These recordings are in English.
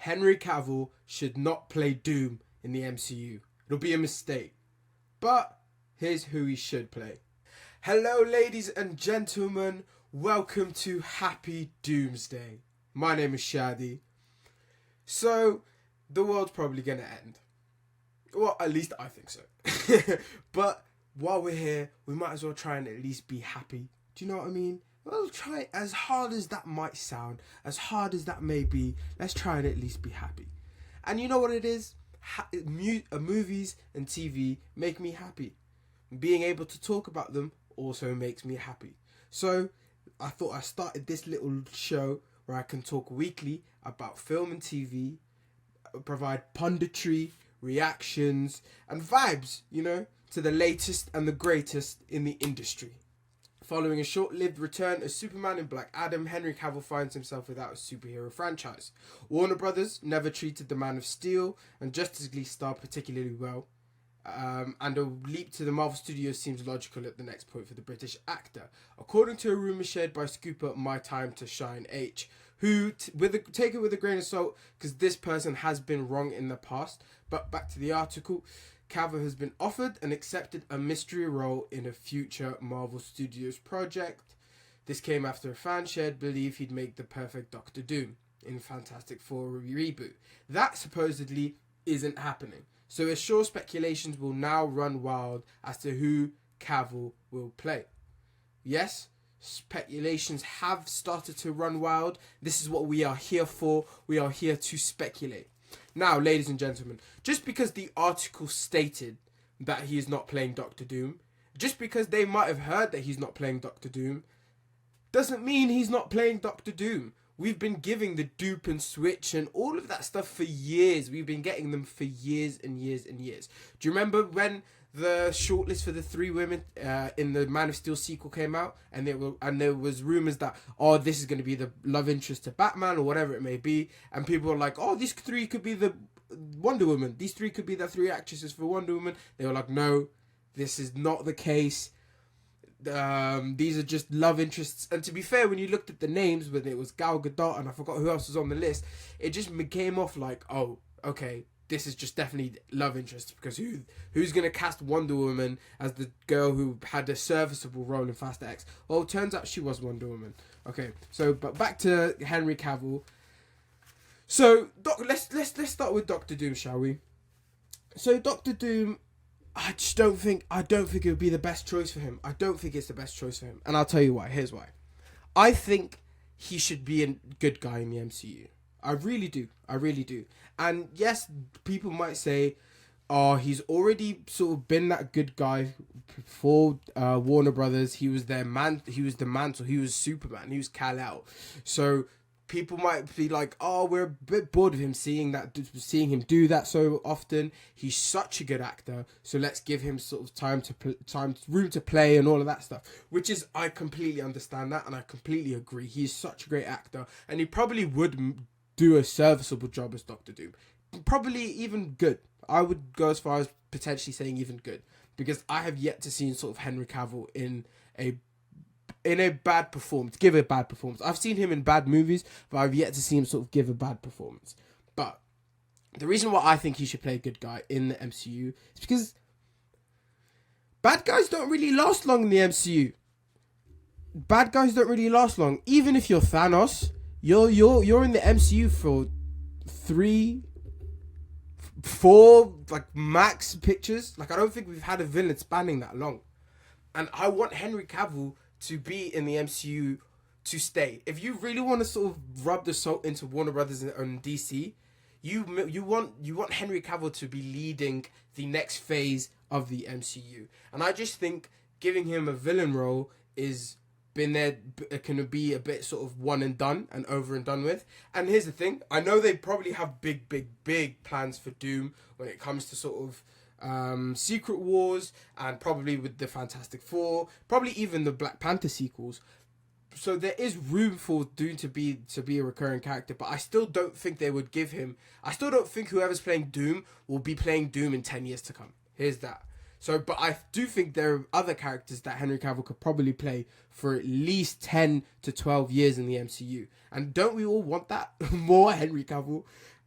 Henry Cavill should not play Doom in the MCU. It'll be a mistake. But here's who he should play. Hello, ladies and gentlemen. Welcome to Happy Doomsday. My name is Shadi. So, the world's probably going to end. Well, at least I think so. But while we're here, we might as well try and at least be happy. Do you know what I mean? Well, try, as hard as that might sound, as hard as that may be, let's try and at least be happy. And you know what it is? Movies and TV make me happy. Being able to talk about them also makes me happy. So I thought I started this little show where I can talk weekly about film and TV, provide punditry, reactions, and vibes, to the latest and the greatest in the industry. Following a short-lived return as Superman in Black Adam, Henry Cavill finds himself without a superhero franchise. Warner Brothers never treated the Man of Steel and Justice League star particularly well, and a leap to the Marvel Studios seems logical at the next point for the British actor. According to a rumour shared by Scooper My Time to Shine H, who, take it with a grain of salt, because this person has been wrong in the past, but back to the article, Cavill has been offered and accepted a mystery role in a future Marvel Studios project. This came after a fan shared belief he'd make the perfect Doctor Doom in Fantastic Four reboot. That supposedly isn't happening. So assure speculations will now run wild as to who Cavill will play. Yes, speculations have started to run wild. This is what we are here for. We are here to speculate. Now, ladies and gentlemen, just because the article stated that he is not playing Doctor Doom, just because they might have heard that he's not playing Doctor Doom, doesn't mean he's not playing Doctor Doom. We've been giving the dupe and switch and all of that stuff for years. We've been getting them for years and years and years. Do you remember when the shortlist for the three women in the Man of Steel sequel came out, and there was rumors that this is going to be the love interest to Batman or whatever it may be, and people were like, these three could be the Wonder Woman. These three could be the three actresses for Wonder Woman. They were like, no, this is not the case. These are just love interests. And to be fair, when you looked at the names, when it was Gal Gadot and I forgot who else was on the list, it just came off like, okay, this is just definitely love interest, because who's going to cast Wonder Woman as the girl who had a serviceable role in Fast X? Well, it turns out she was Wonder Woman. Okay, so but back to Henry Cavill. So let's start with Doctor Doom, shall we? So Doctor Doom, I don't think it would be the best choice for him. I don't think it's the best choice for him, and I'll tell you why. Here's why. I think he should be a good guy in the MCU. I really do. And yes, people might say, he's already sort of been that good guy for Warner Brothers. He was their man. He was the mantle. He was Superman. He was Kal-El. So people might be like, we're a bit bored of him seeing him do that so often. He's such a good actor, so let's give him sort of room to play and all of that stuff. Which is, I completely understand that, and I completely agree. He's such a great actor, and he probably would do a serviceable job as Doctor Doom. Probably even good. I would go as far as potentially saying even good, because I have yet to see sort of Henry Cavill in a bad performance, give a bad performance. I've seen him in bad movies, but I've yet to see him sort of give a bad performance. But the reason why I think he should play a good guy in the MCU is because bad guys don't really last long in the MCU. Bad guys don't really last long. Even if you're Thanos, you're in the MCU for 3, 4 like max pictures. Like, I don't think we've had a villain spanning that long. And I want Henry Cavill to be in the MCU to stay. If you really want to sort of rub the salt into Warner Brothers and DC, you want Henry Cavill to be leading the next phase of the MCU. And I just think giving him a villain role can be a bit sort of one and done and over and done with. And here's the thing, I know they probably have big plans for Doom when it comes to sort of Secret Wars, and probably with the Fantastic Four, probably even the Black Panther sequels. So there is room for Doom to be a recurring character, but I still don't think they would give him. I still don't think whoever's playing Doom will be playing Doom in 10 years to come. Here's that. So, but I do think there are other characters that Henry Cavill could probably play for at least 10 to 12 years in the MCU. And don't we all want that? More Henry Cavill.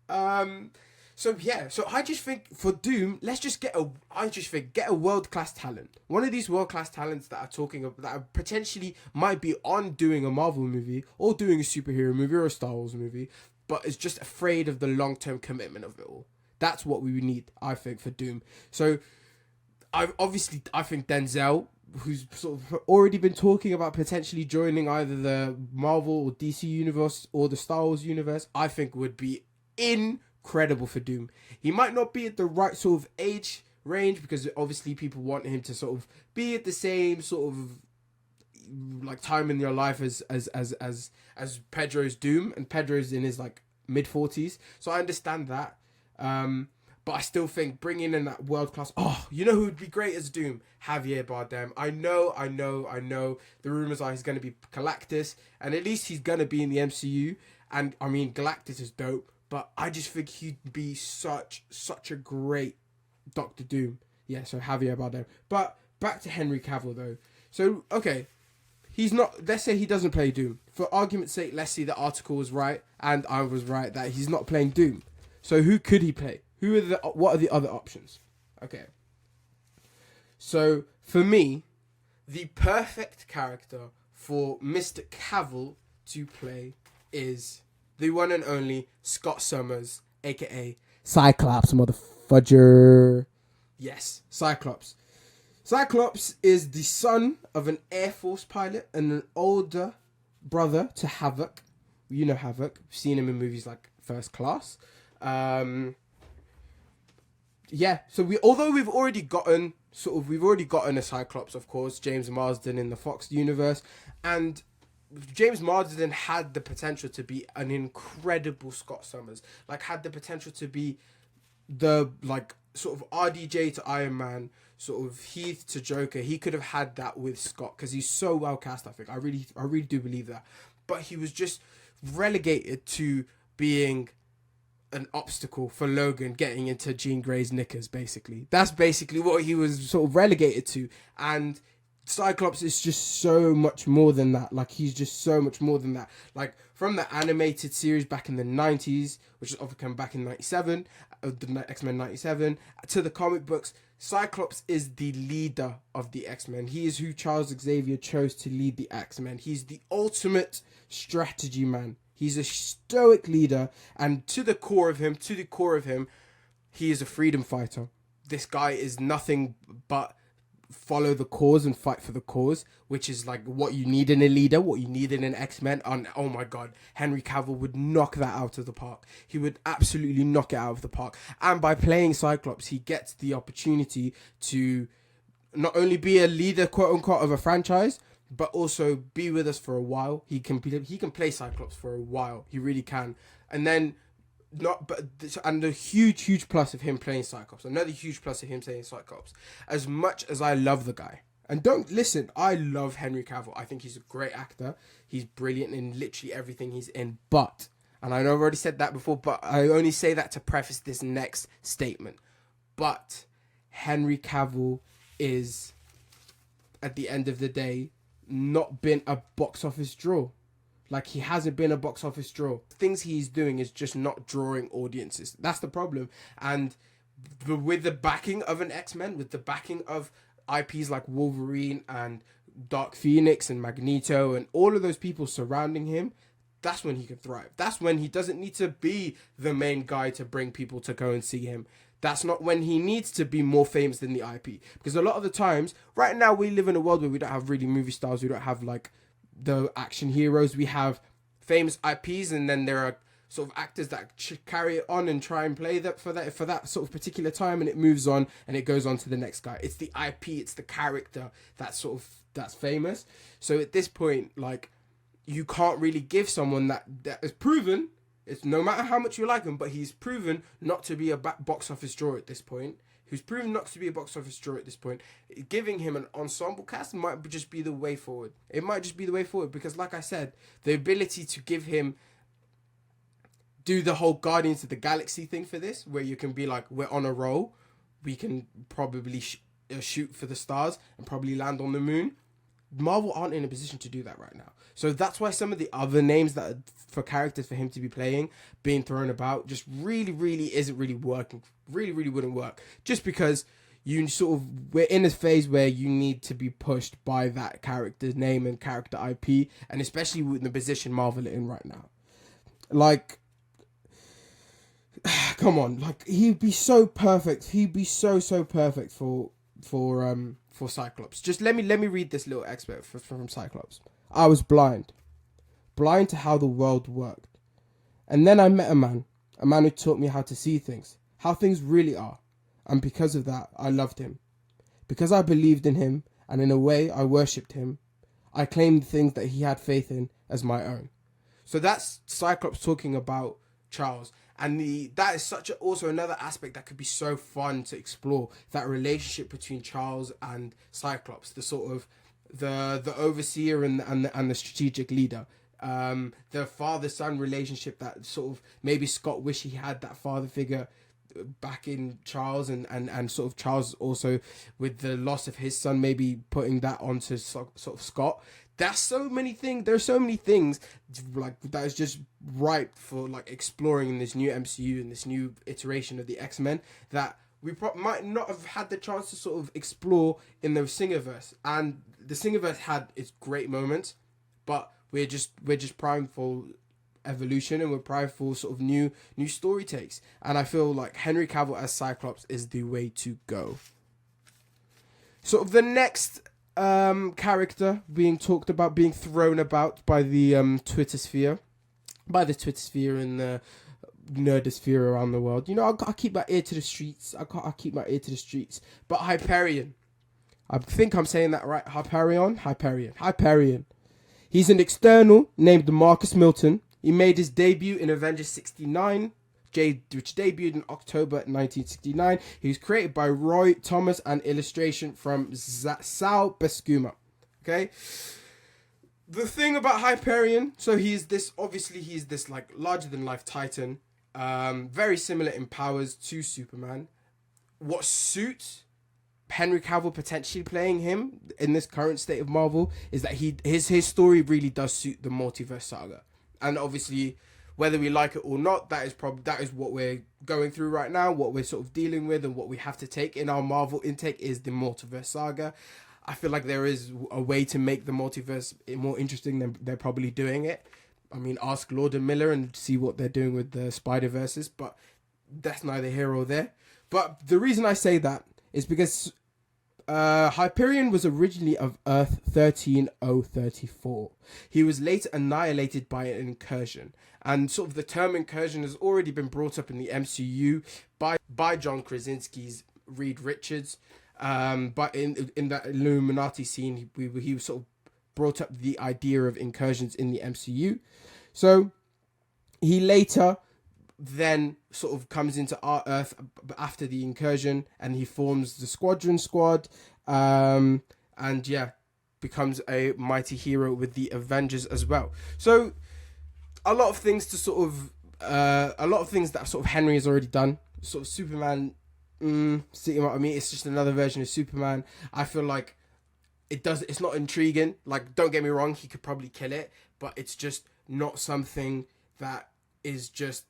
So yeah, so I just think for Doom, let's just get a world class talent. One of these world class talents that are talking of that are potentially might be on doing a Marvel movie or doing a superhero movie or a Star Wars movie, but is just afraid of the long term commitment of it all. That's what we need, I think, for Doom. So I think Denzel, who's sort of already been talking about potentially joining either the Marvel or DC universe or the Star Wars universe, I think would be incredible for Doom. He might not be at the right sort of age range because obviously people want him to sort of be at the same sort of like time in your life as Pedro's Doom, and Pedro's in his like mid-40s, so I understand that. But I still think bringing in that world class. Oh, you know who would be great as Doom? Javier Bardem. I know. The rumors are he's going to be Galactus, and at least he's going to be in the MCU. And I mean, Galactus is dope, but I just think he'd be such a great Doctor Doom. Yeah, so Javier Bardem. But back to Henry Cavill though. So okay, he's not. Let's say he doesn't play Doom. For argument's sake, let's say the article was right and I was right that he's not playing Doom. So who could he play? What are the other options? Okay. So for me, the perfect character for Mr. Cavill to play is the one and only Scott Summers, aka Cyclops, motherfudger. Yes, Cyclops. Cyclops is the son of an Air Force pilot and an older brother to Havoc. You know Havoc. We've seen him in movies like First Class. Yeah, so we've already gotten a Cyclops, of course, James Marsden in the Fox universe, and James Marsden had the potential to be an incredible Scott Summers, like had the potential to be the like sort of RDJ to Iron Man, sort of Heath to Joker. He could have had that with Scott because he's so well cast. I think I really do believe that, but he was just relegated to being an obstacle for Logan getting into Jean Grey's knickers, basically. That's basically what he was sort of relegated to. And Cyclops is just so much more than that. Like, he's just so much more than that. Like, from the animated series back in the 90s, which is often come back in 97, the X-Men 97, to the comic books, Cyclops is the leader of the X-Men. He is who Charles Xavier chose to lead the X-Men. He's the ultimate strategy man. He's a stoic leader, and to the core of him, he is a freedom fighter. This guy is nothing but follow the cause and fight for the cause, which is like what you need in a leader, what you need in an X-Men. And oh my God, Henry Cavill would knock that out of the park. He would absolutely knock it out of the park. And by playing Cyclops, he gets the opportunity to not only be a leader, quote unquote, of a franchise, but also be with us for a while. He can play Cyclops for a while. He really can. And then the huge plus of him playing Cyclops. Another huge plus of him playing Cyclops. As much as I love the guy, and don't listen, I love Henry Cavill. I think he's a great actor. He's brilliant in literally everything he's in. But, and I know I've already said that before, but I only say that to preface this next statement. But Henry Cavill is, at the end of the day, not been a box office draw. Like, he hasn't been a box office draw. Things he's doing is just not drawing audiences. That's the problem. And with the backing of an X-Men, with the backing of IPs like Wolverine and Dark Phoenix and Magneto and all of those people surrounding him, that's when he can thrive. That's when he doesn't need to be the main guy to bring people to go and see him. That's not when he needs to be more famous than the IP. Because a lot of the times, right now, we live in a world where we don't have really movie stars. We don't have, like, the action heroes. We have famous IPs, and then there are sort of actors that carry it on and try and play that for that sort of particular time, and it moves on, and it goes on to the next guy. It's the IP, it's the character that's famous. So at this point, like, you can't really give someone that is proven. It's no matter how much you like him, but he's proven not to be a box office draw at this point. Giving him an ensemble cast might just be the way forward. It might just be the way forward because, like I said, the ability to give him do the whole Guardians of the Galaxy thing for this, where you can be like, we're on a roll, we can probably shoot for the stars and probably land on the moon. Marvel aren't in a position to do that right now. So that's why some of the other names that are for characters for him to be playing being thrown about just really isn't really working. Really wouldn't work. Just because we're in a phase where you need to be pushed by that character's name and character IP, and especially with the position Marvel are in right now. Like, come on, like, he'd be so perfect. He'd be so perfect for Cyclops. Just let me read this little excerpt from Cyclops. I was blind to how the world worked. And then I met a man who taught me how to see things, how things really are. And because of that, I loved him. Because I believed in him, and in a way, I worshipped him. I claimed things that he had faith in as my own. So that's Cyclops talking about Charles. And that is also another aspect that could be so fun to explore. That relationship between Charles and Cyclops, the sort of the overseer and the strategic leader. The father-son relationship that sort of maybe Scott wished he had that father figure back in Charles, and sort of Charles also with the loss of his son maybe putting that onto sort of Scott. There's so many things like that is just ripe for like exploring in this new MCU, in this new iteration of the X-Men that we might not have had the chance to sort of explore in the Singerverse. And the Singerverse had its great moments, but we're just primed for evolution, and we're primed for sort of new story takes. And I feel like Henry Cavill as Cyclops is the way to go. Sort of the next character being talked about, being thrown about by the Twitter sphere and the nerdosphere around the world. You know, I keep my ear to the streets. I keep my ear to the streets. But Hyperion, I think I'm saying that right. Hyperion. He's an external named Marcus Milton. He made his debut in Avengers 69, which debuted in October 1969. He was created by Roy Thomas and illustration from Sal Buscema. Okay? The thing about Hyperion, so he's this like larger than life Titan, very similar in powers to Superman. What suits Henry Cavill potentially playing him in this current state of Marvel is that his story really does suit the multiverse saga. And obviously, whether we like it or not, that is what we're going through right now, what we're sort of dealing with, and what we have to take in our Marvel intake is the multiverse saga. I feel like there is a way to make the multiverse more interesting than they're probably doing it. I mean, ask Lord and Miller and see what they're doing with the Spider-Verses, but that's neither here or there. But the reason I say that is because Hyperion was originally of Earth 13034. He was later annihilated by an incursion, and sort of the term incursion has already been brought up in the MCU by John Krasinski's Reed Richards. But in that Illuminati scene, he sort of brought up the idea of incursions in the MCU. So he later then sort of comes into our Earth after the incursion, and he forms the Squadron Squad, and becomes a mighty hero with the Avengers as well. So a lot of things that sort of Henry has already done. Sort of Superman, see what I mean? It's just another version of Superman. I feel like it's not intriguing. Like, don't get me wrong, he could probably kill it, but it's just not something that is just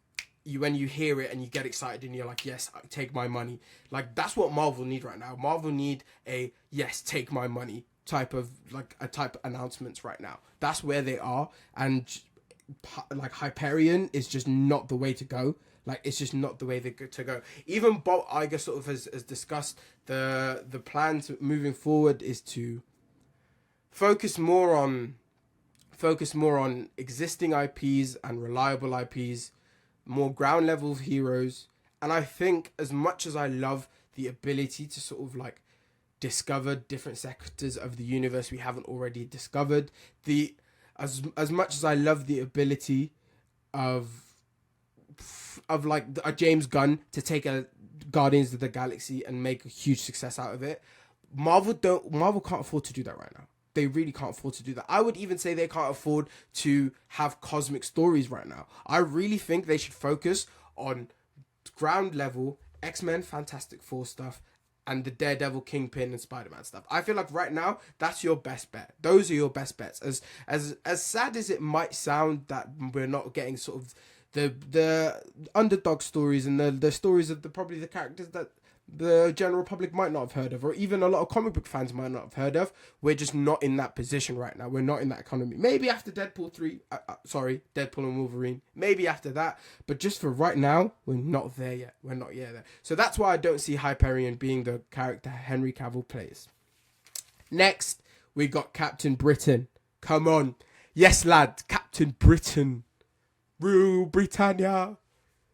when you hear it and you get excited and you're like, yes, take my money. Like, that's what Marvel need right now. Marvel need a yes, take my money type of announcements right now. That's where they are, and like Hyperion is just not the way to go. Like, it's just not the way to go. Even Bob Iger sort of has discussed the plans moving forward is to focus more on existing IPs and reliable IPs, more ground level heroes. And I think as much as I love the ability to sort of like discover different sectors of the universe we haven't already discovered, as much as I love the ability of like a James Gunn to take a Guardians of the Galaxy and make a huge success out of it, Marvel can't afford to do that right now. They really can't afford to do that. I would even say they can't afford to have cosmic stories right now. I really think they should focus on ground level X-Men, Fantastic Four stuff, and the Daredevil, Kingpin, and Spider-Man stuff. I feel like right now that's your best bet. Those are your best bets. As sad as it might sound that we're not getting sort of the underdog stories and the stories of probably the characters that the general public might not have heard of, or even a lot of comic book fans might not have heard of. We're just not in that position right now. We're not in that economy. Maybe after Deadpool 3, Deadpool and Wolverine, maybe after that, but just for right now, we're not there yet. We're not yet there. So that's why I don't see Hyperion being the character Henry Cavill plays. Next, we got Captain Britain. Come on. Yes, lad, Captain Britain. Rule Britannia.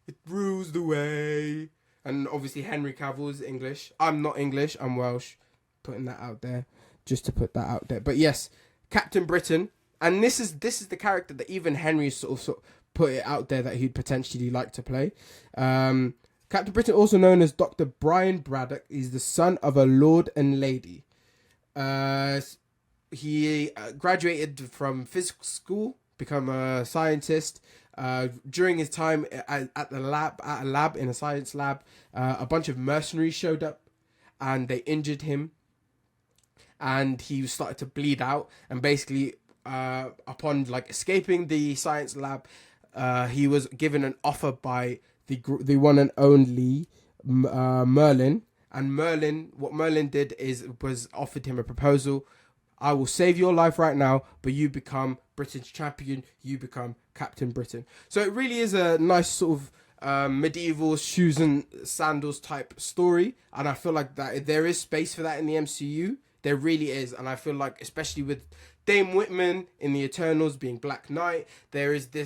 It rules the way. And obviously Henry Cavill is English. I'm not English, I'm Welsh. Putting that out there, just to put that out there. But yes, Captain Britain. And this is the character that even Henry sort of put it out there that he'd potentially like to play. Captain Britain, also known as Dr. Brian Braddock, is the son of a lord and lady. He graduated from physics school, become a scientist. During his time at a lab in a science lab, a bunch of mercenaries showed up and they injured him, and he started to bleed out. And basically, upon escaping the science lab, he was given an offer by the one and only Merlin. And what Merlin did was offered him a proposal. I will save your life right now, but you become Britain's champion. You become Captain Britain. So it really is a nice sort of medieval shoes and sandals type story. And I feel like that there is space for that in the MCU. There really is. And I feel like, especially with Dame Whitman in the Eternals being Black Knight, there's the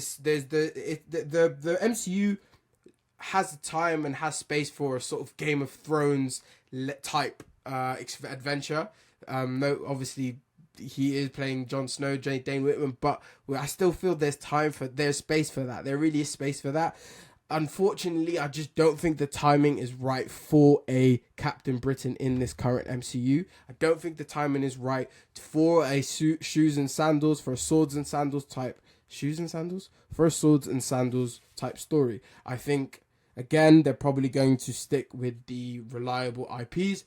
MCU has time and has space for a sort of Game of Thrones type adventure. No, obviously he is playing Jon Snow, Dane Whitman, but I still feel there's space for that. There really is space for that. Unfortunately, I just don't think the timing is right for a Captain Britain in this current MCU. I don't think the timing is right for a shoes and sandals, for a swords and sandals type story. I think, again, they're probably going to stick with the reliable IPs.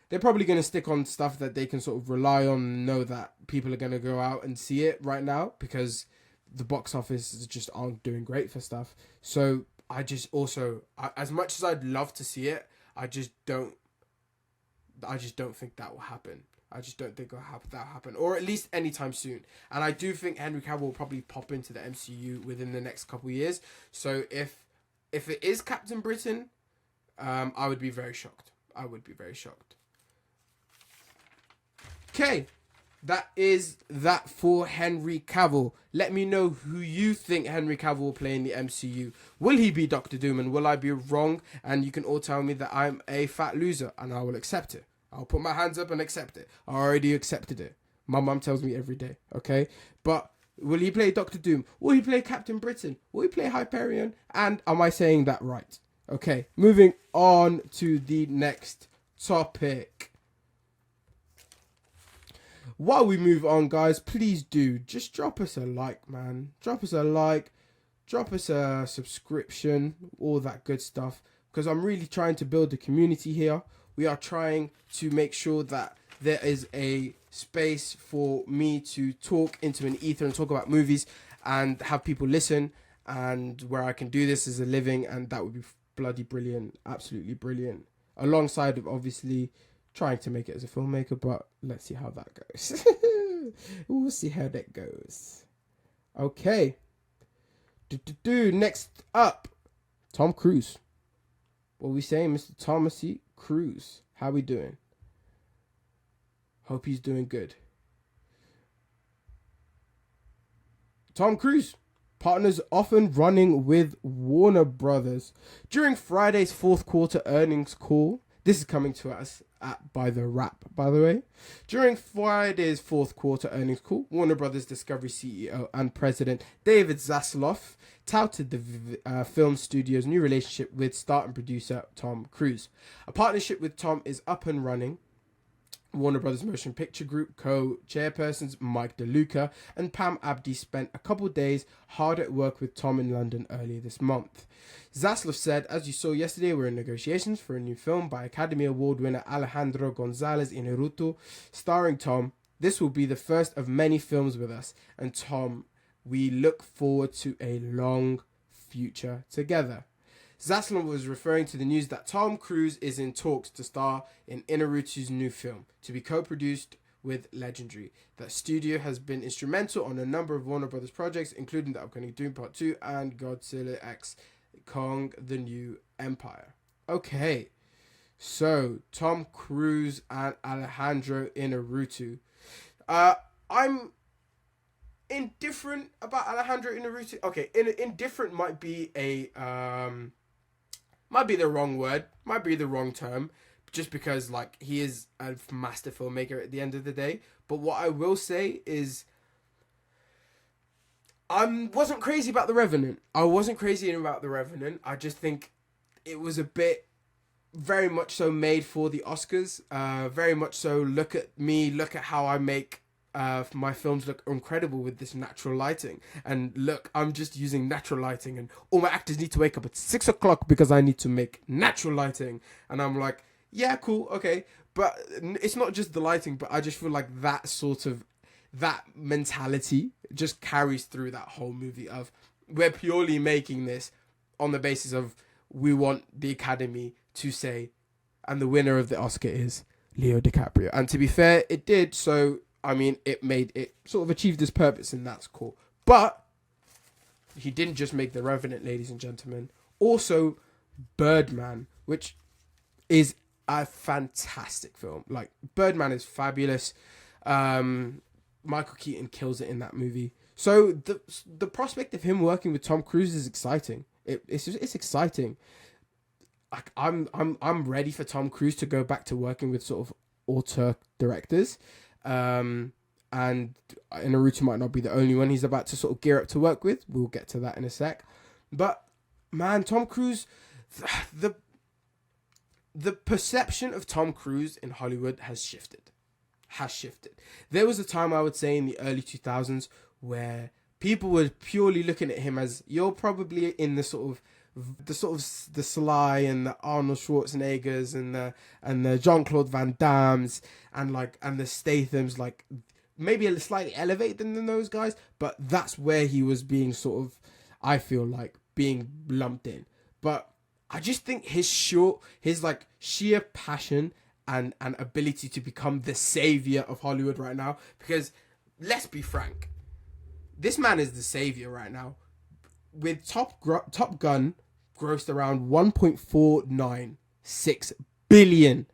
They're probably going to stick on stuff that they can sort of rely on and know that people are going to go out and see it right now, because the box office just aren't doing great for stuff. So I just also, as much as I'd love to see it, I just don't think that will happen. I just don't think that will happen, or at least anytime soon. And I do think Henry Cavill will probably pop into the MCU within the next couple of years. So if it is Captain Britain, I would be very shocked. Okay, that is that for Henry Cavill. Let me know who you think Henry Cavill will play in the MCU. Will he be Doctor Doom, and will I be wrong? And you can all tell me that I'm a fat loser, and I will accept it. I'll put my hands up and accept it. I already accepted it. My mum tells me every day, okay? But will he play Doctor Doom? Will he play Captain Britain? Will he play Hyperion? And am I saying that right? Okay, moving on to the next topic. While we move on, guys, please do just drop us a like, man. Drop us a like, drop us a subscription, all that good stuff, because I'm really trying to build a community here. We are trying to make sure that there is a space for me to talk into an ether and talk about movies and have people listen, and where I can do this as a living, and that would be bloody brilliant, absolutely brilliant, alongside of obviously trying to make it as a filmmaker, but let's see how that goes. We'll see how that goes. Okay. Next up, Tom Cruise. What are we saying, Mr. Thomas Cruise? How we doing? Hope he's doing good. Tom Cruise. Partners often running with Warner Brothers. During Friday's fourth quarter earnings call, this is coming to us by The Wrap, by the way. During Friday's fourth quarter earnings call, Warner Brothers Discovery CEO and President David Zaslav touted the film studio's new relationship with star and producer Tom Cruise. A partnership with Tom is up and running. Warner Brothers Motion Picture Group co-chairpersons Mike DeLuca and Pam Abdi spent a couple days hard at work with Tom in London earlier this month. Zaslav said, "As you saw yesterday, we're in negotiations for a new film by Academy Award winner Alejandro Gonzalez Inarritu, starring Tom. This will be the first of many films with us, and Tom, we look forward to a long future together." Zaslav was referring to the news that Tom Cruise is in talks to star in Inarritu's new film, to be co-produced with Legendary. That studio has been instrumental on a number of Warner Brothers projects, including the upcoming Doom Part 2 and Godzilla x Kong: The New Empire. Okay, so Tom Cruise and Alejandro Inarritu. I'm indifferent about Alejandro Inarritu. Okay, indifferent might be the wrong word, might be the wrong term, just because like he is a master filmmaker at the end of the day. But what I will say is, I wasn't crazy about The Revenant. I just think it was a bit very much so made for the Oscars. Very much so, look at me, look at how I make my films look incredible with this natural lighting. And look, I'm just using natural lighting, and all my actors need to wake up at 6 o'clock because I need to make natural lighting. And I'm like, yeah, cool, okay. But it's not just the lighting, but I just feel like that mentality just carries through that whole movie of, we're purely making this on the basis of, we want the Academy to say, and the winner of the Oscar is Leo DiCaprio. And to be fair, it did. So, I mean, it sort of achieved its purpose, and that's cool. But he didn't just make The Revenant, ladies and gentlemen. Also, Birdman, which is a fantastic film. Like, Birdman is fabulous. Michael Keaton kills it in that movie. So the prospect of him working with Tom Cruise is exciting. It's exciting. Like, I'm ready for Tom Cruise to go back to working with sort of auteur directors. And Inarritu might not be the only one he's about to sort of gear up to work with. We'll get to that in a sec. But man, Tom Cruise, the perception of Tom Cruise in Hollywood has shifted. There was a time, I would say, in the early 2000s where people were purely looking at him as, you're probably in the Sly and the Arnold Schwarzeneggers and the Jean-Claude Van Dammes and the Stathams, like maybe a slightly elevated than those guys, but that's where he was being sort of, I feel like, being lumped in. But I just think his sheer passion and ability to become the savior of Hollywood right now, because let's be frank, this man is the savior right now. With Top Gun grossed around 1.496 billion.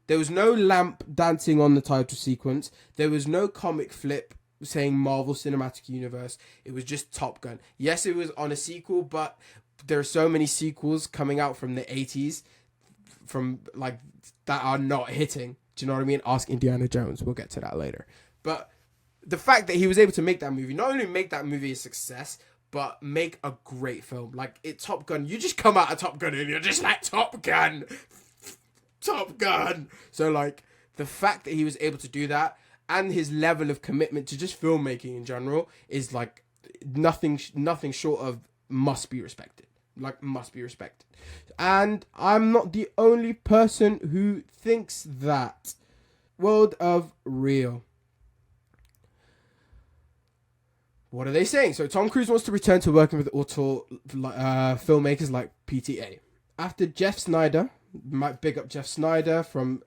There was no lamp dancing on the title sequence. There was no comic flip saying Marvel Cinematic Universe. It was just Top Gun. Yes, it was on a sequel, but there are so many sequels coming out from the 80s from like that are not hitting. Do you know what I mean? Ask Indiana Jones. We'll get to that later. But the fact that he was able to make that movie, not only make that movie a success, but make a great film. Like, Top Gun, you just come out of Top Gun and you're just like, Top Gun. So, like, the fact that he was able to do that and his level of commitment to just filmmaking in general is, like, nothing short of must be respected. And I'm not the only person who thinks that. World of Real. What are they saying? So Tom Cruise wants to return to working with auteur filmmakers like PTA. After Jeff Snyder, might big up Jeff Snyder from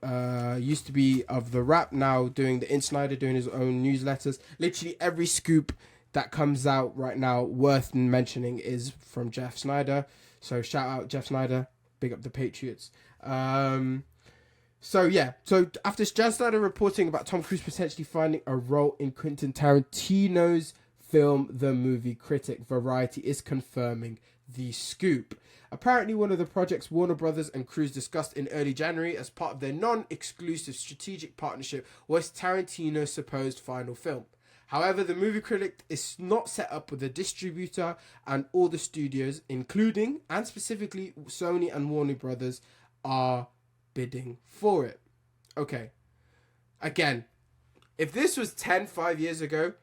used to be of The Wrap, now doing the Insider, doing his own newsletters. Literally every scoop that comes out right now worth mentioning is from Jeff Snyder. So shout out Jeff Snyder, big up the Patriots. So after Jeff Snyder reporting about Tom Cruise potentially finding a role in Quentin Tarantino's film The Movie Critic, Variety is confirming the scoop. Apparently, one of the projects Warner Brothers and Cruise discussed in early January as part of their non-exclusive strategic partnership was Tarantino's supposed final film. However, The Movie Critic is not set up with a distributor, and all the studios, including and specifically Sony and Warner Brothers, are bidding for it. Okay. Again, if this was 5 years ago,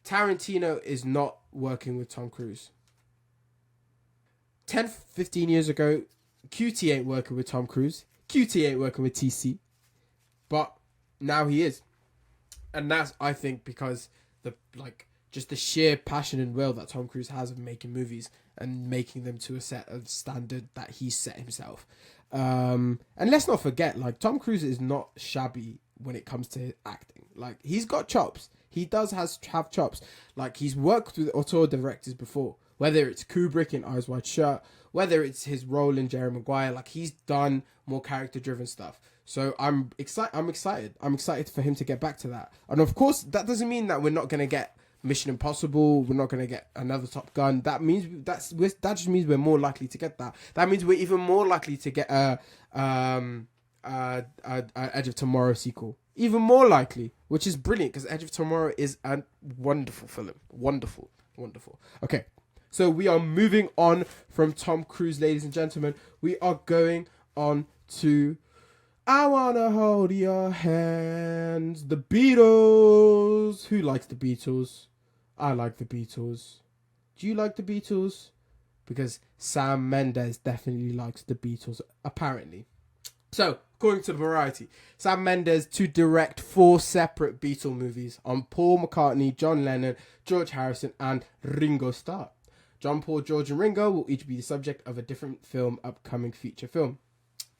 Tarantino is not working with Tom Cruise. 15 years ago, QT ain't working with Tom Cruise. QT ain't working with TC. But now he is. And that's, I think, because just the sheer passion and will that Tom Cruise has of making movies and making them to a set of standard that he's set himself. And let's not forget, Tom Cruise is not shabby when it comes to acting. He's got chops. He does have chops. He's worked with auteur directors before, whether it's Kubrick in Eyes Wide Shut, whether it's his role in Jerry Maguire. He's done more character-driven stuff. So I'm excited. I'm excited for him to get back to that. And of course, that doesn't mean that we're not going to get Mission Impossible. We're not going to get another Top Gun. That just means we're more likely to get that. That means we're even more likely to get a Edge of Tomorrow sequel. Even more likely, which is brilliant because Edge of Tomorrow is a wonderful film. Wonderful. Okay, so we are moving on from Tom Cruise, ladies and gentlemen. We are going on to I Wanna Hold Your Hands, the Beatles. Who likes the Beatles? I like the Beatles. Do you like the Beatles? Because Sam Mendes definitely likes the Beatles, apparently. So, according to Variety, Sam Mendes to direct 4 separate Beatle movies on Paul McCartney, John Lennon, George Harrison, and Ringo Starr. John, Paul, George, and Ringo will each be the subject of a different upcoming feature film.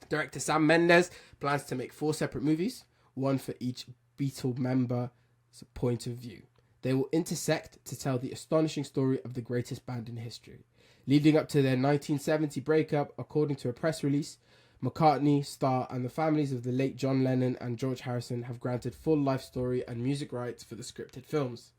Director Sam Mendes plans to make 4 separate movies, one for each Beatle member's point of view. They will intersect to tell the astonishing story of the greatest band in history. Leading up to their 1970 breakup, according to a press release, McCartney, Starr, and the families of the late John Lennon and George Harrison have granted full life story and music rights for the scripted films.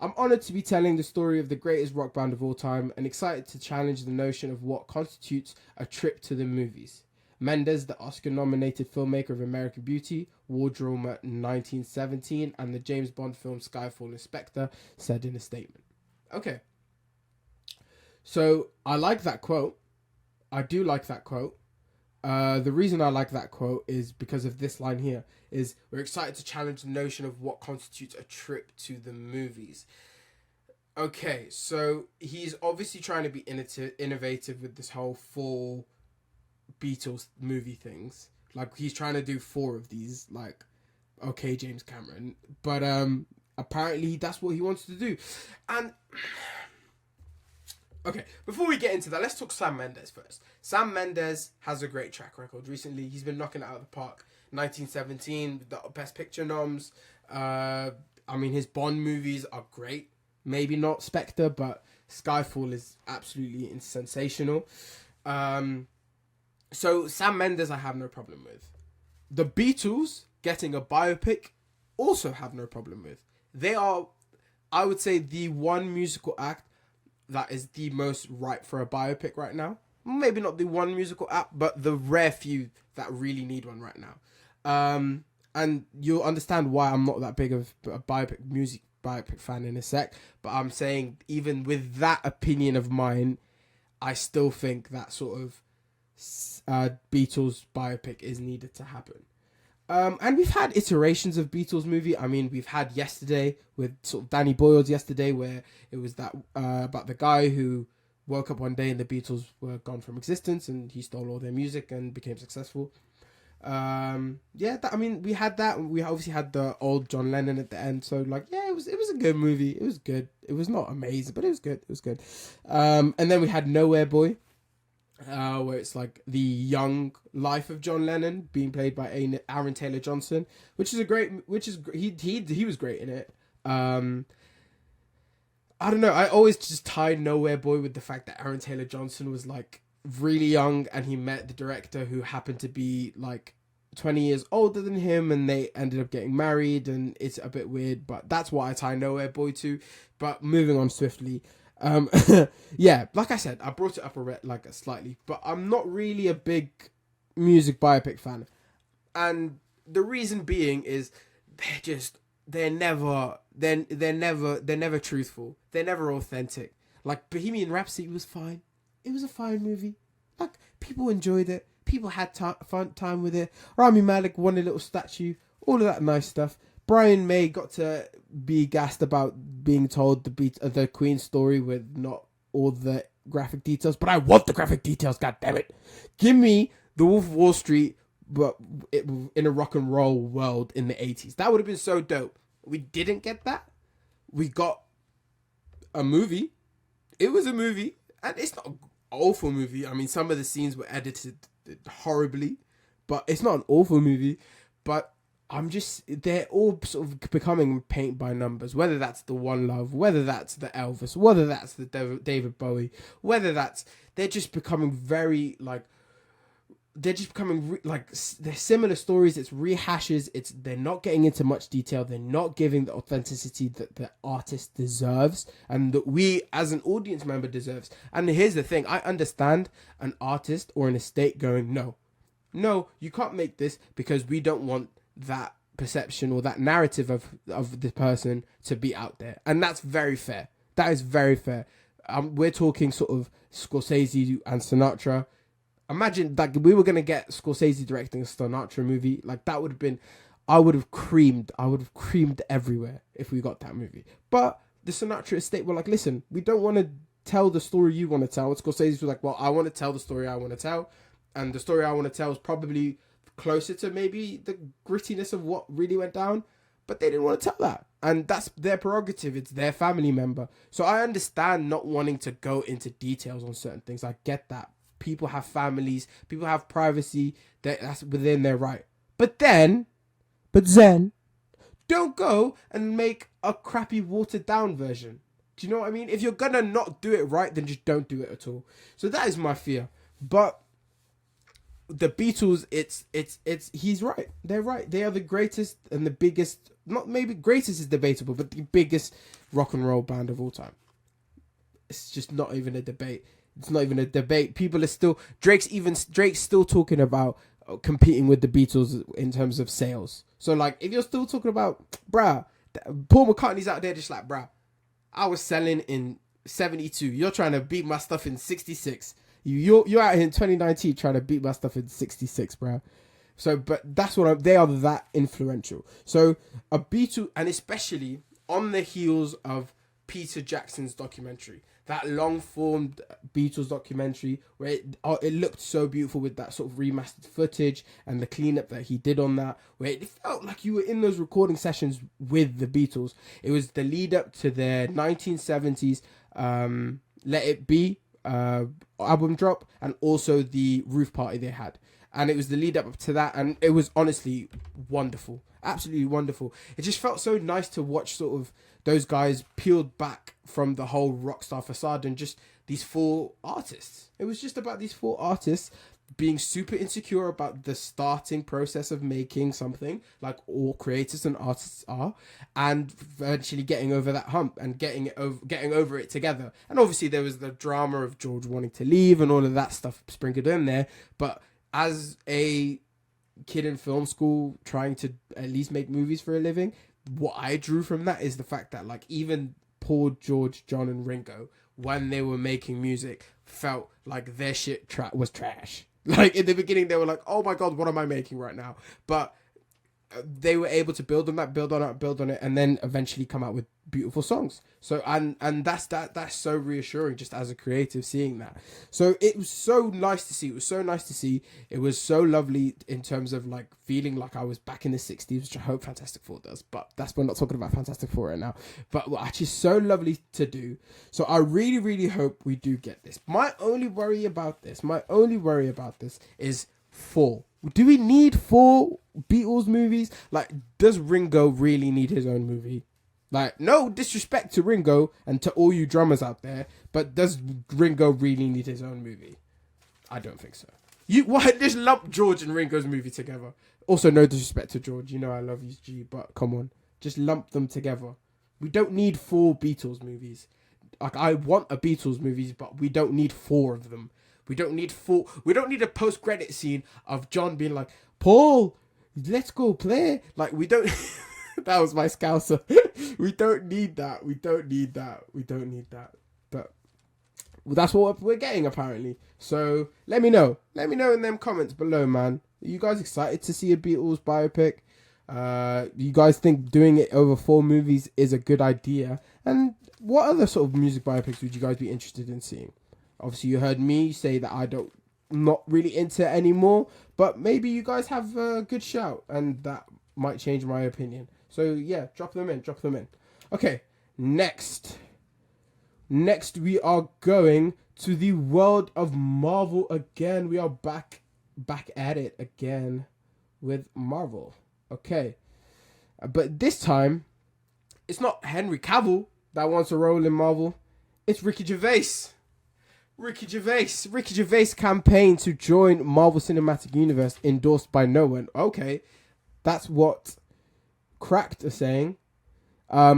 I'm honoured to be telling the story of the greatest rock band of all time and excited to challenge the notion of what constitutes a trip to the movies. Mendes, the Oscar-nominated filmmaker of American Beauty, War Drama 1917, and the James Bond film Skyfall and Spectre, said in a statement. Okay. So, I like that quote. I do like that quote. The reason I like that quote is because of this line here, is we're excited to challenge the notion of what constitutes a trip to the movies. Okay, so he's obviously trying to be innovative with this whole 4 Beatles movie things. He's trying to do 4 of these, okay, James Cameron. But apparently that's what he wants to do. And okay, before we get into that, let's talk Sam Mendes first. Sam Mendes has a great track record. Recently, he's been knocking it out of the park. 1917, the Best Picture noms. His Bond movies are great. Maybe not Spectre, but Skyfall is absolutely sensational. So Sam Mendes, I have no problem with. The Beatles getting a biopic, also have no problem with. They are, I would say, the one musical act that is the most ripe for a biopic right now. Maybe not the one musical act, but the rare few that really need one right now. And you'll understand why I'm not that big of a biopic fan in a sec. But I'm saying, even with that opinion of mine, I still think that sort of Beatles biopic is needed to happen. And we've had iterations of Beatles movie. We've had Yesterday with sort of Danny Boyle's Yesterday, where it was that about the guy who woke up one day and the Beatles were gone from existence and he stole all their music and became successful. We had that. We obviously had the old John Lennon at the end. So it was a good movie. It was good. It was not amazing, but it was good. It was good. And then we had Nowhere Boy, where it's the young life of John Lennon being played by Aaron Taylor Johnson, he was great in it. I don't know, I always just tied Nowhere Boy with the fact that Aaron Taylor Johnson was really young and he met the director who happened to be 20 years older than him, and they ended up getting married, and it's a bit weird, but that's what I tie Nowhere Boy to. But moving on swiftly, like I said, I brought it up slightly, but I'm not really a big music biopic fan, and the reason being is they're never truthful. They're never authentic. Bohemian Rhapsody was fine. It was a fine movie. People enjoyed it. People had fun time with it. Rami Malek won a little statue. All of that nice stuff. Brian May got to be gassed about being told the beat of the Queen story with not all the graphic details. But I want the graphic details, god damn it. Give me The Wolf of Wall Street, but in a rock and roll world in the 80s. That would have been so dope. We didn't get that. We got a movie. It was a movie. And it's not an awful movie. I mean, some of the scenes were edited horribly. But it's not an awful movie. But they're all sort of becoming paint by numbers, whether that's the One Love, whether that's the Elvis, whether that's the David Bowie, whether that's, they're just becoming very, like, they're similar stories. It's rehashes. They're not getting into much detail. They're not giving the authenticity that the artist deserves and that we as an audience member deserves. And here's the thing. I understand an artist or an estate going, no, you can't make this because we don't want that perception or that narrative of the person to be out there. And that's very fair. That is very fair. We're talking sort of Scorsese and Sinatra. Imagine that we were going to get Scorsese directing a Sinatra movie. Like, that would have been, I would have creamed everywhere if we got that movie. But the Sinatra estate were like, listen, we don't want to tell the story you want to tell. And Scorsese was like, well, I want to tell the story I want to tell. And the story I want to tell is probably closer to maybe the grittiness of what really went down, but they didn't want to tell that, and that's their prerogative. It's their family member. So I understand not wanting to go into details on certain things. I get that. People have families, people have privacy, that's within their right. But then don't go and make a crappy watered down version. Do you know what I mean? If you're gonna not do it right, then just don't do it at all. So that is my fear. But the Beatles, he's right. They're right. They are the greatest and the biggest, not maybe greatest is debatable, but the biggest rock and roll band of all time. It's just not even a debate. It's not even a debate. People are still, Drake's still talking about competing with the Beatles in terms of sales. So like, if you're still talking about, bruh, Paul McCartney's out there just like, bruh, I was selling in 72. You're trying to beat my stuff in 66. You're out here in 2019 trying to beat my stuff in 66, bro. So, but that's what they are that influential. So a Beatle, and especially on the heels of Peter Jackson's documentary, that long formed Beatles documentary where it looked so beautiful with that sort of remastered footage and the cleanup that he did on that, where it felt like you were in those recording sessions with the Beatles. It was the lead up to their 1970s Let It Be album drop, and also the roof party they had, and it was the lead up to that, and it was honestly wonderful, absolutely wonderful. It just felt so nice to watch sort of those guys peeled back from the whole rock star facade and just these four artists. It was just about these four artists being super insecure about the starting process of making something, like all creators and artists are, and eventually getting over that hump and getting over it together. And obviously there was the drama of George wanting to leave and all of that stuff sprinkled in there. But as a kid in film school trying to at least make movies for a living, what I drew from that is the fact that like even Paul, George, John and Ringo, when they were making music, felt like their shit was trash. Like in the beginning, they were like, "Oh my god, what am I making right now?" But they were able to build on it, and then eventually come out with beautiful songs. So and that's so reassuring just as a creative seeing that. So it was so nice to see. It was so lovely in terms of like feeling like I was back in the 60s, which I hope Fantastic Four does. But we're not talking about Fantastic Four right now. But actually so lovely to do. So I really, really hope we do get this. My only worry about this is 4. Do we need 4 Beatles movies? Like, does Ringo really need his own movie? Like, no disrespect to Ringo and to all you drummers out there, but does Ringo really need his own movie? I don't think so. Why just lump George and Ringo's movie together? Also, no disrespect to George. You know I love you, G, but come on. Just lump them together. We don't need 4 Beatles movies. Like, I want a Beatles movies, but we don't need 4 of them. We don't need a post-credit scene of John being like, Paul, let's go play. Like, we don't... That was my scouser. We don't need that. But that's what we're getting apparently. So let me know in them comments below, man. Are you guys excited to see a Beatles biopic? You guys think doing it over 4 movies is a good idea? And what other sort of music biopics would you guys be interested in seeing? Obviously, you heard me say that not really into it anymore, but maybe you guys have a good shout, and that might change my opinion. So yeah, drop them in. Okay, next we are going to the world of Marvel again. We are back at it again with Marvel. Okay, but this time it's not Henry Cavill that wants a role in Marvel. It's Ricky Gervais. Ricky Gervais campaign to join Marvel Cinematic Universe endorsed by no one. Okay, that's what Cracked are saying. I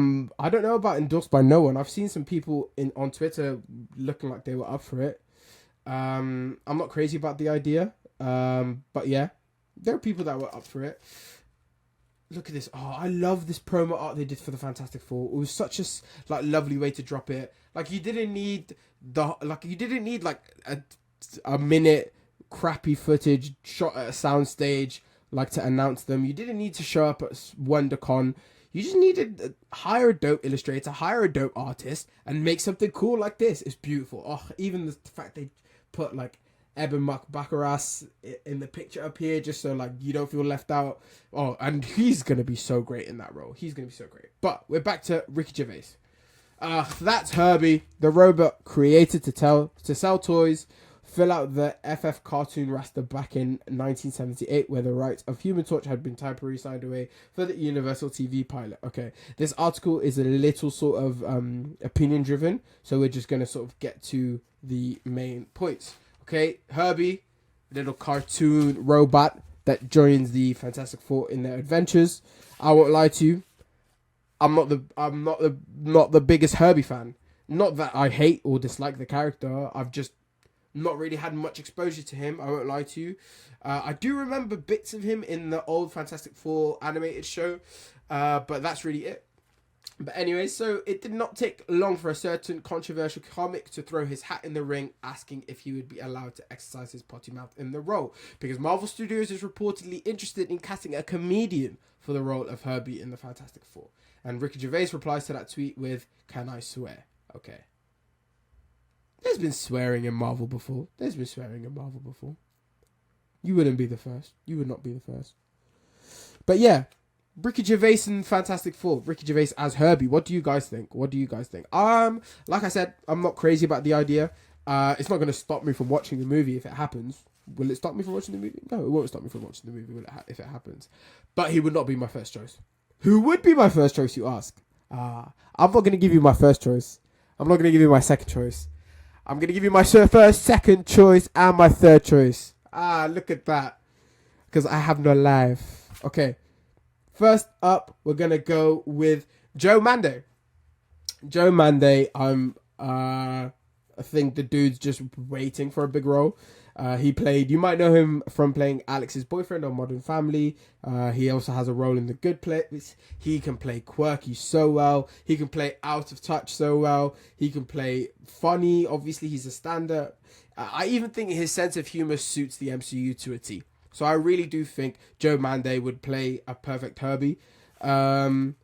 don't know about endorsed by no one. I've seen some people on Twitter looking like they were up for it. I'm not crazy about the idea. But yeah, there are people that were up for it. Look at this. Oh, I love this promo art they did for the Fantastic Four. It was such a lovely way to drop it. Like you didn't need a minute crappy footage shot at a soundstage to announce them. You didn't need to show up at WonderCon. You just needed to hire a dope illustrator, hire a dope artist, and make something cool like this. It's beautiful. Oh, even the fact they put Eben Baccaras in the picture up here, just so you don't feel left out. Oh, and he's gonna be so great in that role. He's gonna be so great. But we're back to Ricky Gervais. That's Herbie, the robot created to sell toys. Fill out the FF cartoon raster back in 1978, where the rights of Human Torch had been temporarily signed away for the Universal TV pilot. Okay, this article is a little sort of opinion driven, so we're just gonna sort of get to the main points. Okay, Herbie, little cartoon robot that joins the Fantastic Four in their adventures. I won't lie to you, I'm not the biggest Herbie fan. Not that I hate or dislike the character. I've just not really had much exposure to him. I won't lie to you. I do remember bits of him in the old Fantastic Four animated show, but that's really it. But anyway, so it did not take long for a certain controversial comic to throw his hat in the ring, asking if he would be allowed to exercise his potty mouth in the role, because Marvel Studios is reportedly interested in casting a comedian for the role of Herbie in the Fantastic Four. And Ricky Gervais replies to that tweet with, "Can I swear?" Okay. There's been swearing in Marvel before. You wouldn't be the first. You would not be the first. But yeah, Ricky Gervais in Fantastic Four. Ricky Gervais as Herbie. What do you guys think? Like I said, I'm not crazy about the idea. It's not going to stop me from watching the movie if it happens. Will it stop me from watching the movie? No, it won't stop me from watching the movie if it happens. But he would not be my first choice. Who would be my first choice, you ask? I'm not going to give you my first choice. I'm not going to give you my second choice. I'm going to give you my first, second choice, and my third choice. Look at that. Because I have no life. Okay. First up, we're going to go with Joe Mande. I think the dude's just waiting for a big role. You might know him from playing Alex's boyfriend on Modern Family. He also has a role in The Good Place. He can play quirky so well. He can play out of touch so well. He can play funny. Obviously, he's a stand-up. I even think his sense of humor suits the MCU to a T. So I really do think Joe Mande would play a perfect Herbie. And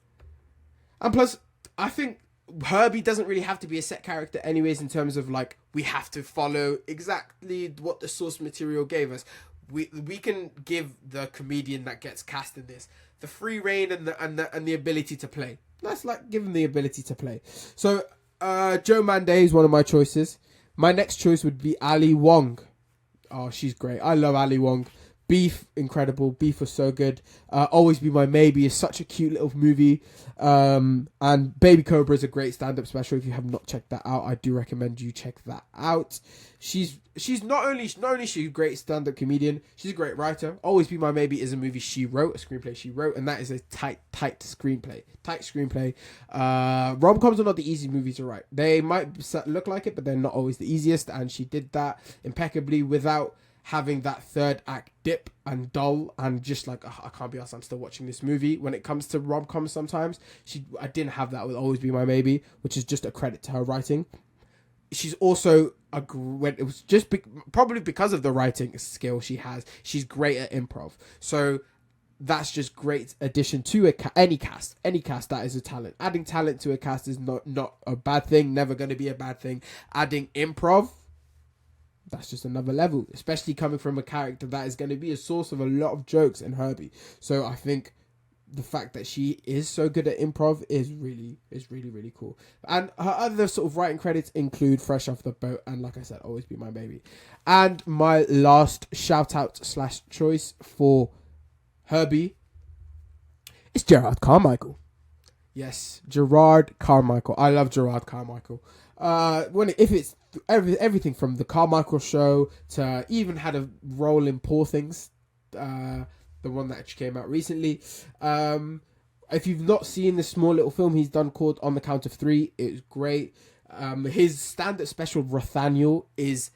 plus, I think Herbie doesn't really have to be a set character anyways, in terms of we have to follow exactly what the source material gave us. We can give the comedian that gets cast in this the free reign and the ability to play. Let's give him the ability to play. So Joe Mande is one of my choices. My next choice would be Ali Wong. Oh, she's great. I love Ali Wong. Beef, incredible. Beef was so good. Always Be My Maybe is such a cute little movie. And Baby Cobra is a great stand-up special. If you have not checked that out, I do recommend you check that out. She's not only she's a great stand-up comedian, she's a great writer. Always Be My Maybe is a movie she wrote, a screenplay she wrote, and that is a tight screenplay. Rom-coms are not the easy movies to write. They might look like it, but they're not always the easiest, and she did that impeccably without having that third act dip and dull and just I can't be arsed, I'm still watching this movie. When it comes to rom-coms sometimes, I didn't have that with Always Be My Maybe, which is just a credit to her writing. she's also when it was just probably because of the writing skill she has. She's great at improv. So that's just great addition to any cast that is a talent. Adding talent to a cast is not a bad thing, never going to be a bad thing. Adding improv, that's just another level, especially coming from a character that is going to be a source of a lot of jokes in Herbie. So I think the fact that she is so good at improv is really cool. And her other sort of writing credits include Fresh Off the Boat and, like I said, Always Be My Baby. And my last shout out / choice for Herbie is Gerard Carmichael. Yes, Gerard Carmichael. I love Gerard Carmichael. If it's everything from the Carmichael Show to even had a role in Poor Things, the one that actually came out recently. If you've not seen the small little film he's done called On the Count of Three, it's great. His stand-up special Rothaniel is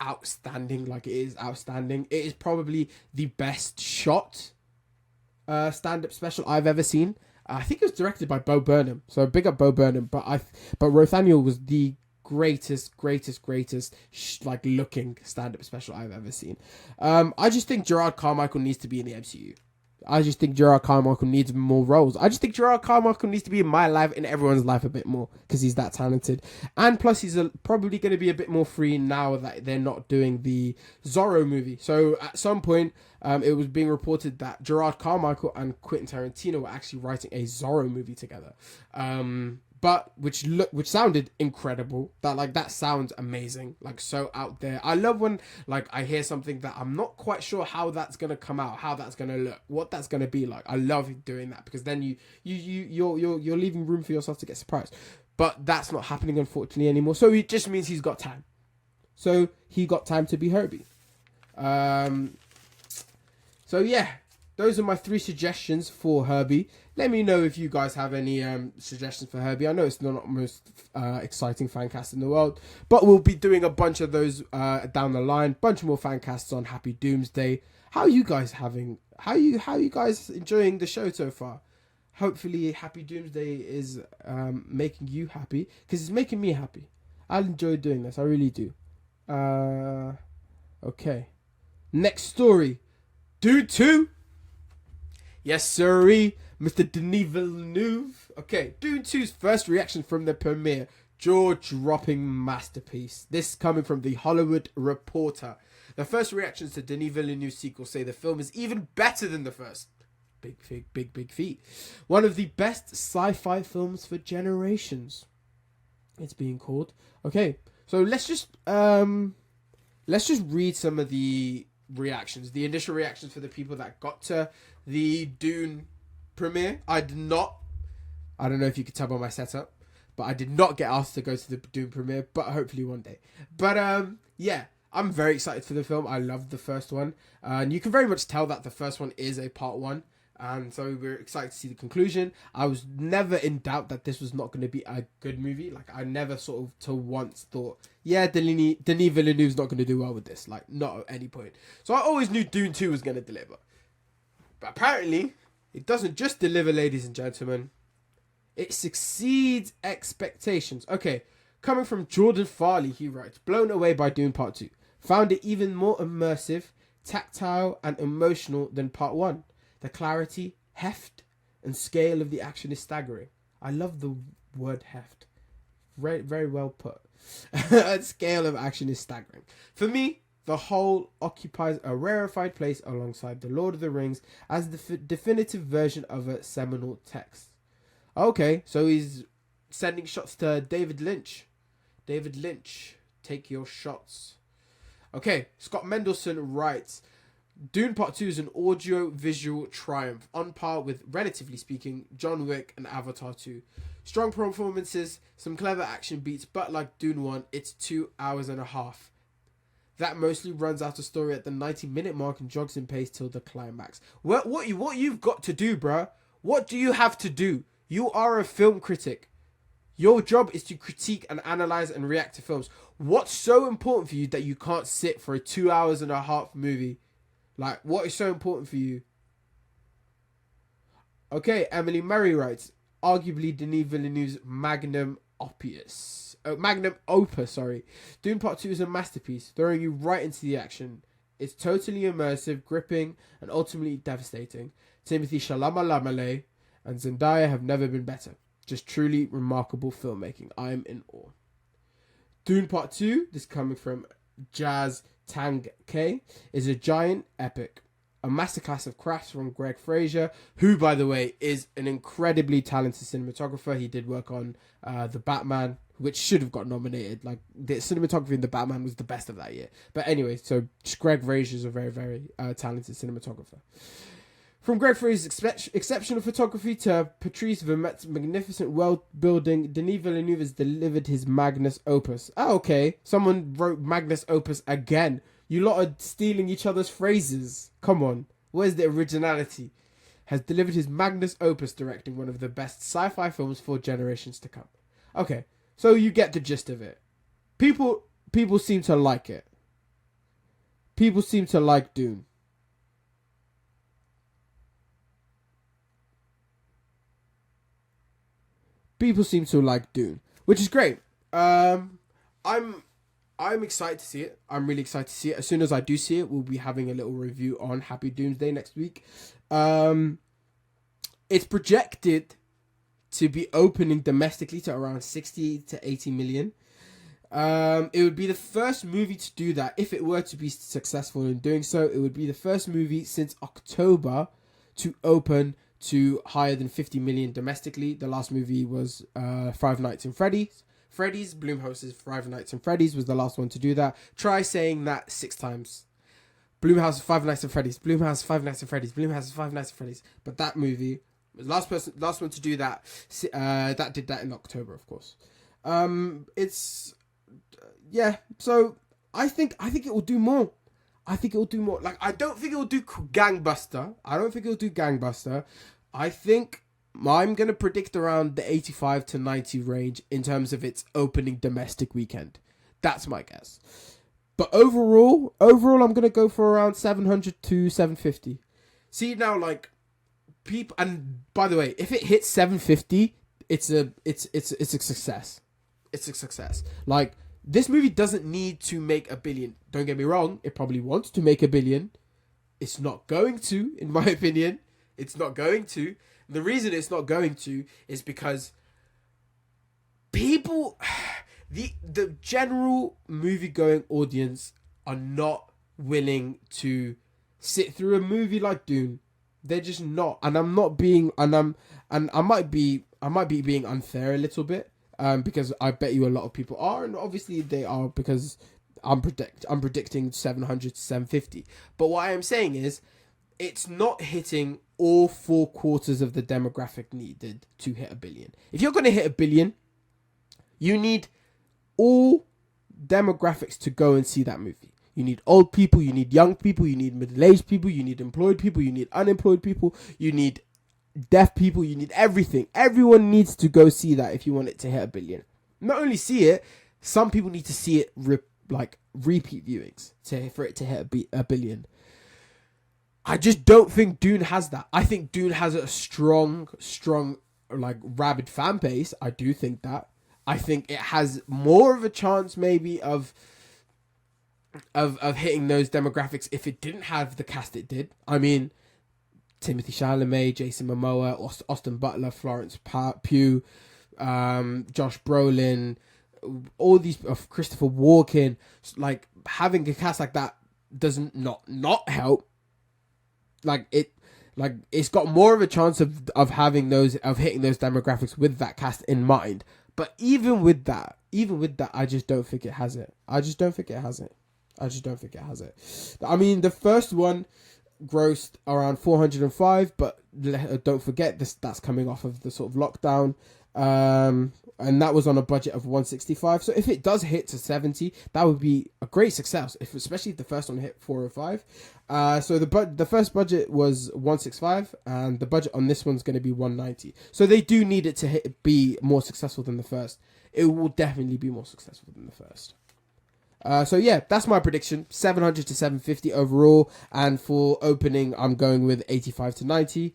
outstanding. Like, it is outstanding. It is probably the best shot stand-up special I've ever seen. I think it was directed by Bo Burnham, so big up Bo Burnham. But Rothaniel was the greatest like looking stand-up special I've ever seen. I just think Gerard Carmichael needs to be in the MCU. I just think Gerard Carmichael needs more roles. I just think Gerard Carmichael needs to be in my life, in everyone's life a bit more, because he's that talented. And plus, he's probably going to be a bit more free now that they're not doing the Zorro movie. So at some point, it was being reported that Gerard Carmichael and Quentin Tarantino were actually writing a Zorro movie together. But which sounded incredible. That sounds amazing. Like, so out there. I love when like I hear something that I'm not quite sure how that's gonna come out, how that's gonna look, what that's gonna be like. I love doing that, because then you're leaving room for yourself to get surprised. But that's not happening, unfortunately, anymore. So it just means he's got time. So he got time to be Herbie. So yeah, those are my 3 suggestions for Herbie. Let me know if you guys have any suggestions for Herbie. I know it's not the most exciting fan cast in the world, but we'll be doing a bunch of those down the line. Bunch more fan casts on Happy Doomsday. How are you guys having? How are you guys enjoying the show so far? Hopefully, Happy Doomsday is making you happy, because it's making me happy. I enjoy doing this. I really do. Okay. Next story. Dune 2. Yes, sirree. Mr. Denis Villeneuve. Okay, Dune 2's first reaction from the premiere. Jaw-dropping masterpiece. This coming from The Hollywood Reporter. The first reactions to Denis Villeneuve's sequel say the film is even better than the first. Big feat. One of the best sci-fi films for generations, it's being called. Okay, so let's just read some of the reactions, the initial reactions for the people that got to the Dune premiere. I don't know if you could tell by my setup, but I did not get asked to go to the Dune premiere, but hopefully one day. But yeah, I'm very excited for the film. I loved the first one, and you can very much tell that the first one is a part 1, and so we're excited to see the conclusion. I was never in doubt that this was not going to be a good movie. Like, I never sort of to once thought, yeah, Denis Villeneuve's not going to do well with this. Like, not at any point. So I always knew Dune 2 was going to deliver. But apparently, it doesn't just deliver, ladies and gentlemen. It succeeds expectations. Okay, coming from Jordan Farley, he writes, blown away by Dune Part 2. Found it even more immersive, tactile, and emotional than Part 1. The clarity, heft, and scale of the action is staggering. I love the word heft. Very, very well put. The scale of action is staggering. For me, the whole occupies a rarefied place alongside The Lord of the Rings as the definitive version of a seminal text. Okay, so he's sending shots to David Lynch. David Lynch, take your shots. Okay, Scott Mendelsohn writes, Dune Part 2 is an audio-visual triumph, on par with, relatively speaking, John Wick and Avatar 2. Strong performances, some clever action beats, but like Dune 1, it's 2 hours and a half. That mostly runs out of story at the 90-minute mark and jogs in pace till the climax. What you've got to do, bruh? What do you have to do? You are a film critic. Your job is to critique and analyze and react to films. What's so important for you that you can't sit for a 2 hours and a half movie? Like, what is so important for you? Okay, Emily Murray writes, arguably Denis Villeneuve's magnum magnum opus, sorry. Dune Part 2 is a masterpiece, throwing you right into the action. It's totally immersive, gripping, and ultimately devastating. Timothy Chalamet and Zendaya have never been better. Just truly remarkable filmmaking. I am in awe. Dune Part 2, this coming from Jazz Tang K, is a giant epic. A masterclass of crafts from Greg Fraser, who, by the way, is an incredibly talented cinematographer. He did work on The Batman, which should have got nominated. Like, the cinematography in The Batman was the best of that year. But anyway, so Greg Fraser is a very, very talented cinematographer. From Greg Fraser's exceptional photography to Patrice Vermette's magnificent world building, Denis Villeneuve has delivered his Magnus Opus. Oh, okay. Someone wrote Magnus Opus again. You lot are stealing each other's phrases. Come on. Where's the originality? Has delivered his Magnus Opus, directing one of the best sci-fi films for generations to come. Okay, so you get the gist of it. People seem to like it. People seem to like Dune. People seem to like Dune, which is great. I'm excited to see it. I'm really excited to see it. As soon as I do see it, we'll be having a little review on Happy Doomsday next week. It's projected to be opening domestically to around 60 to 80 million. It would be the first movie to do that. If it were to be successful in doing so, it would be the first movie since October to open to higher than 50 million domestically. The last movie was Five Nights at Freddy's. Blumhouse's Five Nights at Freddy's was the last one to do that. Try saying that 6 times. Blumhouse's Five Nights at Freddy's. Blumhouse's Five Nights at Freddy's. Blumhouse's Five Nights at Freddy's. But that movie was the last one to do that. That did that in October, of course. So I think it will do more. Like, I don't think it will do gangbuster. I think I'm going to predict around the 85 to 90 range in terms of its opening domestic weekend. That's my guess. But overall, I'm going to go for around 700 to 750. See, now, like, people, and by the way, if it hits 750, it's a success. It's a success. Like, this movie doesn't need to make $1 billion. Don't get me wrong. It probably wants to make $1 billion. It's not going to, in my opinion. It's not going to. The reason it's not going to is because people, the general movie-going audience are not willing to sit through a movie like Dune. They're just not. And I'm not being, and I might be being unfair a little bit. Because I bet you a lot of people are, and obviously they are, because I'm predicting 700 to 750. But what I am saying is, it's not hitting all 4 quarters of the demographic needed to hit $1 billion. If you're going to hit $1 billion, you need all demographics to go and see that movie. You need old people, you need young people, you need middle-aged people, you need employed people, you need unemployed people, you need deaf people, you need everything. Everyone needs to go see that if you want it to hit $1 billion. Not only see it, some people need to see it repeat viewings for it to hit $1 billion. I just don't think Dune has that. I think Dune has a strong, like, rabid fan base. I do think that. I think it has more of a chance maybe of hitting those demographics if it didn't have the cast it did. I mean, Timothy Chalamet, Jason Momoa, Austin Butler, Florence Pugh, Josh Brolin, all these, Christopher Walken. Like, having a cast like that doesn't not help. It's got more of a chance of hitting those demographics with that cast in mind. But even with that, I just don't think it has it. I mean, the first one grossed around 405, but don't forget that's coming off of the sort of lockdown, and that was on a budget of 165. So if it does hit to 70, that would be a great success, especially if the first one hit 405. So the first budget was 165, and the budget on this one's going to be 190. So they do need it to be more successful than the first. It will definitely be more successful than the first. So yeah, that's my prediction. 700 to 750 overall. And for opening, I'm going with 85 to 90.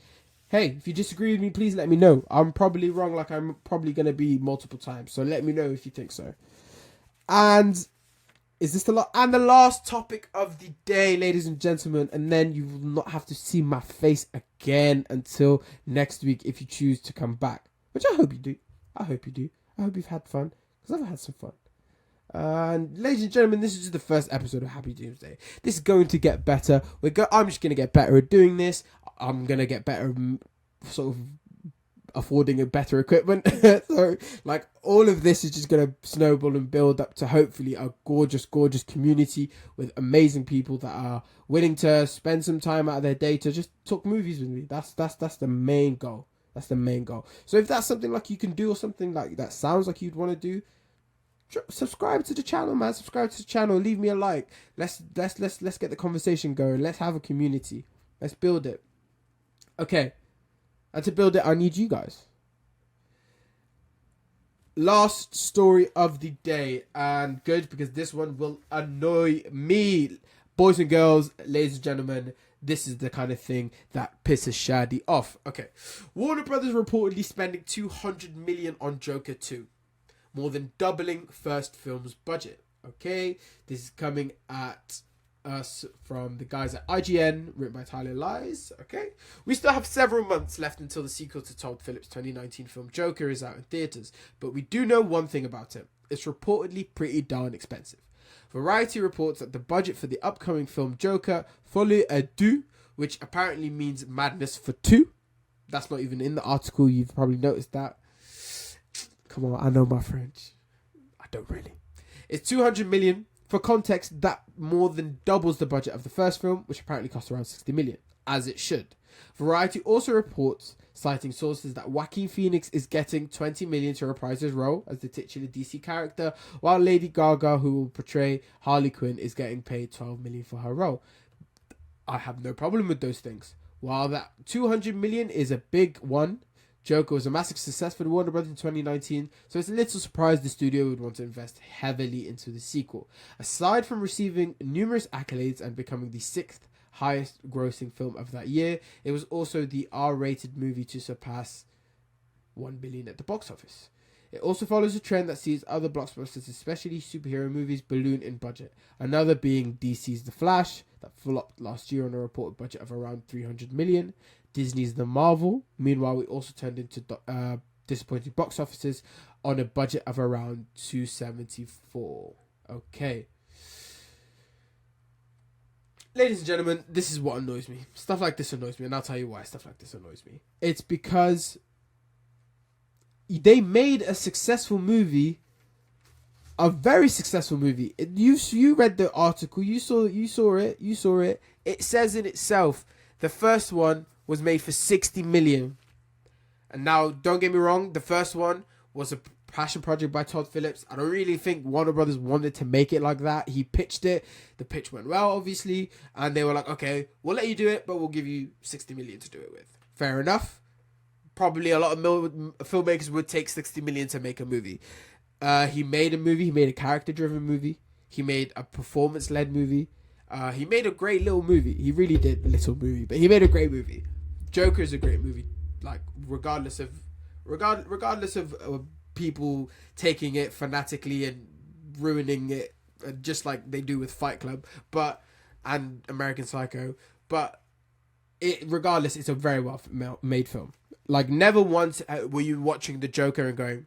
Hey, if you disagree with me, please let me know. I'm probably wrong, like I'm probably going to be multiple times. So let me know if you think so. And is this the last topic of the day, ladies and gentlemen? And then you will not have to see my face again until next week if you choose to come back. Which I hope you do. I hope you do. I hope you've had fun. Because I've had some fun. And ladies and gentlemen, this is just the first episode of Happy Doomsday. This is going to get better. I'm just going to get better at doing this. I'm going to get better sort of affording a better equipment. So like all of this is just going to snowball and build up to hopefully a gorgeous community with amazing people that are willing to spend some time out of their day to just talk movies with me. That's the main goal. That's the main goal. So if that's something like you can do or something like that sounds like you'd want to do, subscribe to the channel, man. Subscribe to the channel. Leave me a like. Let's get the conversation going. Let's have a community. Let's build it. Okay. And to build it, I need you guys. Last story of the day, and good because this one will annoy me, boys and girls, ladies and gentlemen. This is the kind of thing that pisses Shadi off. Okay, Warner Brothers reportedly spending $200 million on Joker 2. More than doubling first film's budget. Okay, this is coming at us from the guys at IGN, written by Tyler Lies. Okay, we still have several months left until the sequel to Todd Phillips' 2019 film Joker is out in theaters, but we do know one thing about it: it's reportedly pretty darn expensive. Variety reports that the budget for the upcoming film Joker, Folie à deux, which apparently means madness for two. That's not even in the article. You've probably noticed that. Come on, I know my French. I don't really. It's $200 million. For context, that more than doubles the budget of the first film, which apparently cost around $60 million, as it should. Variety also reports, citing sources, that Joaquin Phoenix is getting $20 million to reprise his role as the titular DC character, while Lady Gaga, who will portray Harley Quinn, is getting paid $12 million for her role. I have no problem with those things. While that $200 million is a big one, Joker was a massive success for the Warner Brothers in 2019, so it's a little surprised the studio would want to invest heavily into the sequel. Aside from receiving numerous accolades and becoming the 6th highest grossing film of that year, it was also the R-rated movie to surpass $1 billion at the box office. It also follows a trend that sees other blockbusters, especially superhero movies, balloon in budget. Another being DC's The Flash, that flopped last year on a reported budget of around $300 million. Disney's The Marvel, meanwhile, we also turned into disappointing box offices on a budget of around $274. Okay. Ladies and gentlemen, this is what annoys me. Stuff like this annoys me, and I'll tell you why stuff like this annoys me. It's because they made a successful movie, a very successful movie. You read the article, you saw it. It says in itself, the first one was made for $60 million. And now, don't get me wrong, the first one was a passion project by Todd Phillips. I don't really think Warner Brothers wanted to make it like that. He pitched it. The pitch went well, obviously. And they were like, okay, we'll let you do it, but we'll give you $60 million to do it with. Fair enough. Probably a lot of filmmakers would take $60 million to make a movie. He made a movie. He made a character-driven movie. He made a performance-led movie. He made a great little movie. He really did a little movie, but he made a great movie. Joker is a great movie. Like regardless of people taking it fanatically and ruining it, just like they do with Fight Club, and American Psycho. But regardless, it's a very well made film. Like never once were you watching the Joker and going,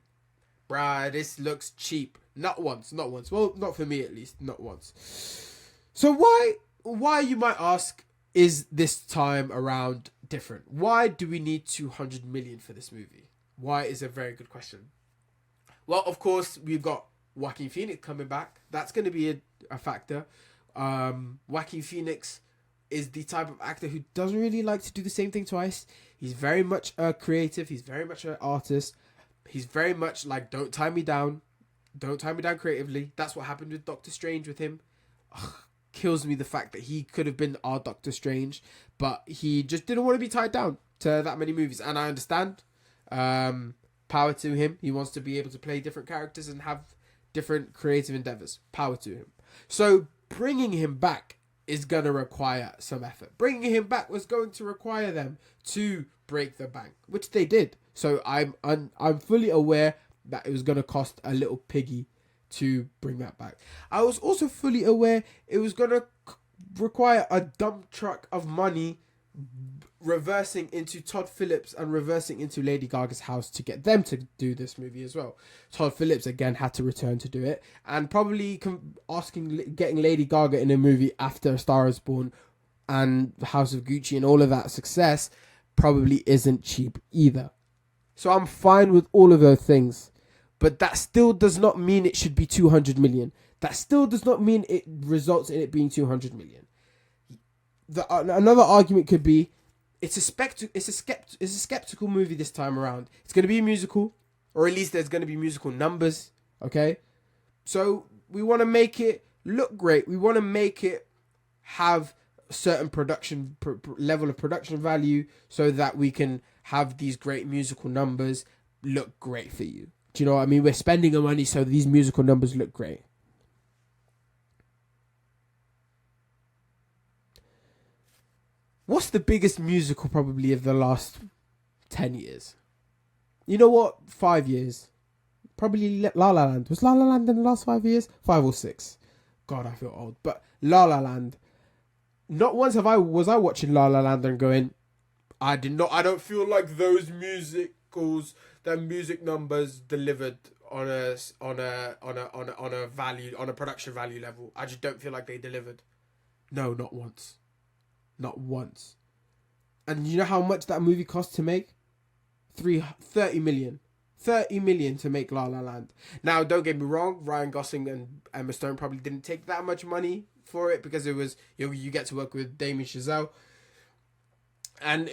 "Bruh, this looks cheap." Not once. Well, not for me at least. Not once. So why you might ask, is this time around different? Why do we need $200 million for this movie? Why is a very good question. Well, of course, we've got Joaquin Phoenix coming back. That's going to be a factor. Joaquin Phoenix is the type of actor who doesn't really like to do the same thing twice. He's very much a creative. He's very much an artist. He's very much like, don't tie me down. Don't tie me down creatively. That's what happened with Doctor Strange with him. Ugh, kills me the fact that he could have been our Doctor Strange, but he just didn't want to be tied down to that many movies. And I understand. Power to him. He wants to be able to play different characters and have different creative endeavors. Power to him. So bringing him back is going to require some effort. Bringing him back was going to require them to break the bank, which they did. So I'm fully aware that it was going to cost a little piggy to bring that back. I was also fully aware it was going to require a dump truck of money reversing into Todd Phillips and reversing into Lady Gaga's house to get them to do this movie as well. Todd Phillips again had to return to do it, and probably getting Lady Gaga in a movie after A Star Is Born and House of Gucci and all of that success probably isn't cheap either. So I'm fine with all of those things, but that still does not mean it should be 200 million. That still does not mean it results in it being 200 million. Another argument could be it's a skeptical movie this time around. It's going to be a musical, or at least there's going to be musical numbers, okay? So we want to make it look great. We want to make it have a certain production level of production value so that we can have these great musical numbers look great for you. Do you know what I mean? We're spending the money so these musical numbers look great. What's the biggest musical probably of the last 10 years? You know what? 5 years. Probably La La Land. Was La La Land in the last 5 years? 5 or 6. God, I feel old. But La La Land. Not once was I watching La La Land and going, I don't feel like those musicals, the music numbers delivered on a production value level. I just don't feel like they delivered. No, not once. Not once. And you know how much that movie cost to make? 30 million. 30 million to make La La Land. Now, don't get me wrong, Ryan Gosling and Emma Stone probably didn't take that much money for it because it was, you get to work with Damien Chazelle. And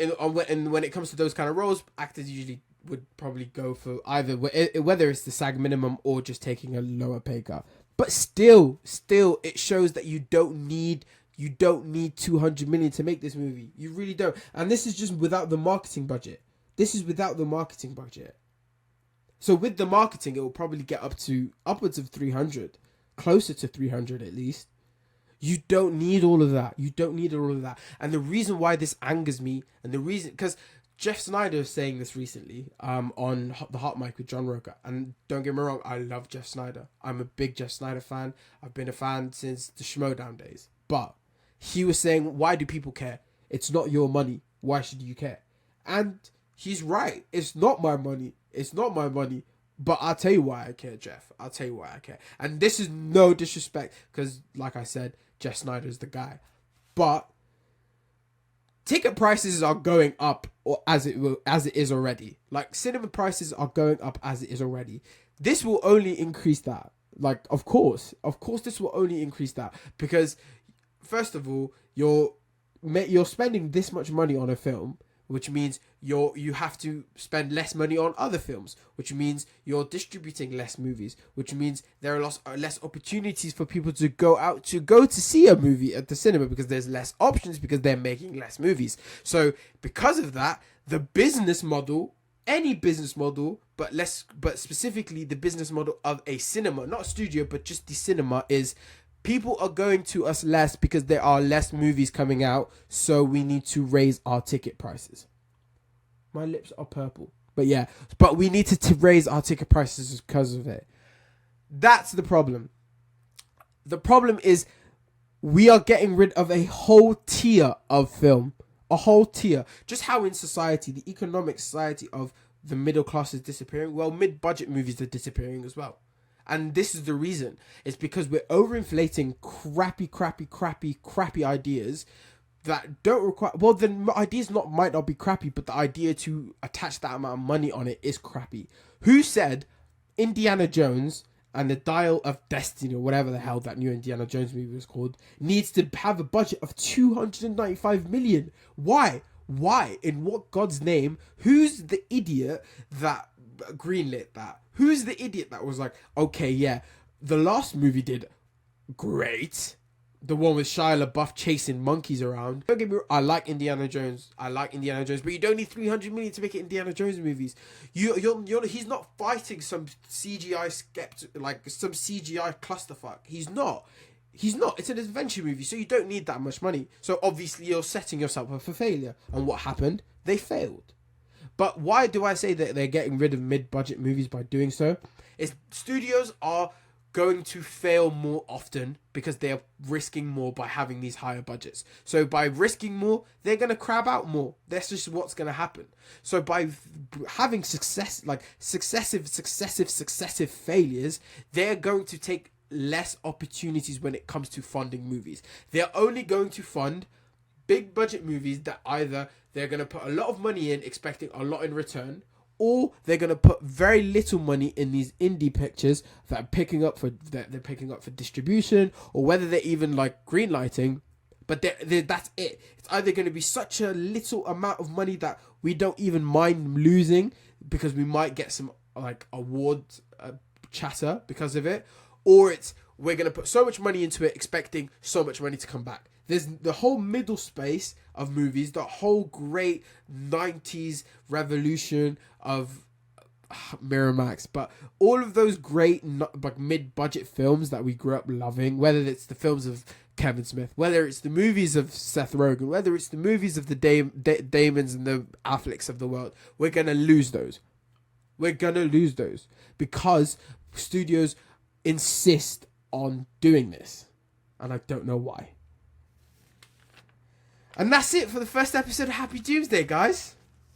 when it comes to those kind of roles, actors usually would probably go for either whether it's the SAG minimum or just taking a lower pay cut. But still, it shows that you don't need 200 million to make this movie. You really don't. And this is just without the marketing budget. So with the marketing, it will probably get upwards of 300, closer to 300 at least. You don't need all of that. And the reason why this angers me, because Jeff Snyder is saying this recently on the Hot Mic with John Roca. And don't get me wrong, I love Jeff Snyder. I'm a big Jeff Snyder fan. I've been a fan since the Schmodown days. But he was saying, why do people care? It's not your money. Why should you care? And he's right. It's not my money. But I'll tell you why I care, Jeff. And this is no disrespect, because like I said, Jeff Snyder is the guy. But ticket prices are going up, or as it is already. Like, cinema prices are going up as it is already. This will only increase that. Like, of course, this will only increase that, because first of all, you're spending this much money on a film, which means you have to spend less money on other films, which means you're distributing less movies, which means there are less opportunities for people to go to see a movie at the cinema, because there's less options, because they're making less movies. So because of that, the business model, any business model, but specifically the business model of a cinema, not a studio, but just the cinema, is people are going to us less because there are less movies coming out, so we need to raise our ticket prices. My lips are purple. But we need to raise our ticket prices because of it. That's the problem. The problem is we are getting rid of a whole tier of film. A whole tier. Just how in society, the economic society of the middle class is disappearing. Well, mid-budget movies are disappearing as well. And this is the reason. It's because we're overinflating crappy ideas that don't require... Well, the ideas might not be crappy, but the idea to attach that amount of money on it is crappy. Who said Indiana Jones and the Dial of Destiny, or whatever the hell that new Indiana Jones movie was called, needs to have a budget of 295 million? Why? In what God's name? Who's the idiot that greenlit that? Who's the idiot that was like, okay, yeah, the last movie did great, the one with Shia LaBeouf chasing monkeys around. Don't get me wrong, I like Indiana Jones, but you don't need 300 million to make Indiana Jones movies. He's not fighting some CGI some CGI clusterfuck. He's not. He's not. It's an adventure movie, so you don't need that much money. So obviously you're setting yourself up for failure. And what happened? They failed. But why do I say that they're getting rid of mid-budget movies by doing so? Is studios are going to fail more often because they are risking more by having these higher budgets. So by risking more, they're going to crab out more. That's just what's going to happen. So by having successive failures, they're going to take less opportunities when it comes to funding movies. They're only going to fund big budget movies that either they're going to put a lot of money in expecting a lot in return, or they're going to put very little money in these indie pictures that are picking up for distribution, or whether they're even like greenlighting. But that's it. It's either going to be such a little amount of money that we don't even mind losing because we might get some like award chatter because of it, or it's we're going to put so much money into it expecting so much money to come back. There's the whole middle space of movies, the whole great 90s revolution of Miramax, but all of those great like mid-budget films that we grew up loving, whether it's the films of Kevin Smith, whether it's the movies of Seth Rogen, whether it's the movies of the Damons and the Afflecks of the world, we're going to lose those. We're going to lose those because studios insist on doing this. And I don't know why. And that's it for the first episode of Happy Doomsday, guys.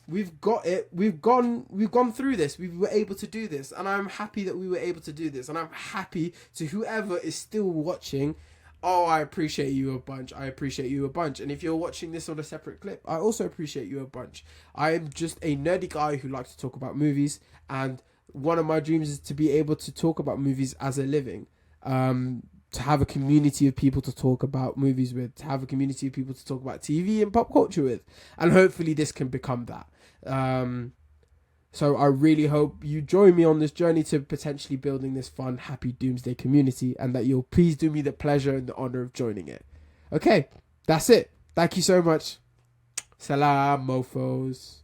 We've got it. We've gone through this. We were able to do this. And I'm happy that we were able to do this. And I'm happy to whoever is still watching. Oh, I appreciate you a bunch. I appreciate you a bunch. And if you're watching this on a separate clip, I also appreciate you a bunch. I am just a nerdy guy who likes to talk about movies. And one of my dreams is to be able to talk about movies as a living. To have a community of people to talk about movies with, to have a community of people to talk about TV and pop culture with, and hopefully this can become that. So I really hope you join me on this journey to potentially building this fun, happy Doomsday community, and that you'll please do me the pleasure and the honor of joining it. Okay, that's it. Thank you so much. Salam, mofos.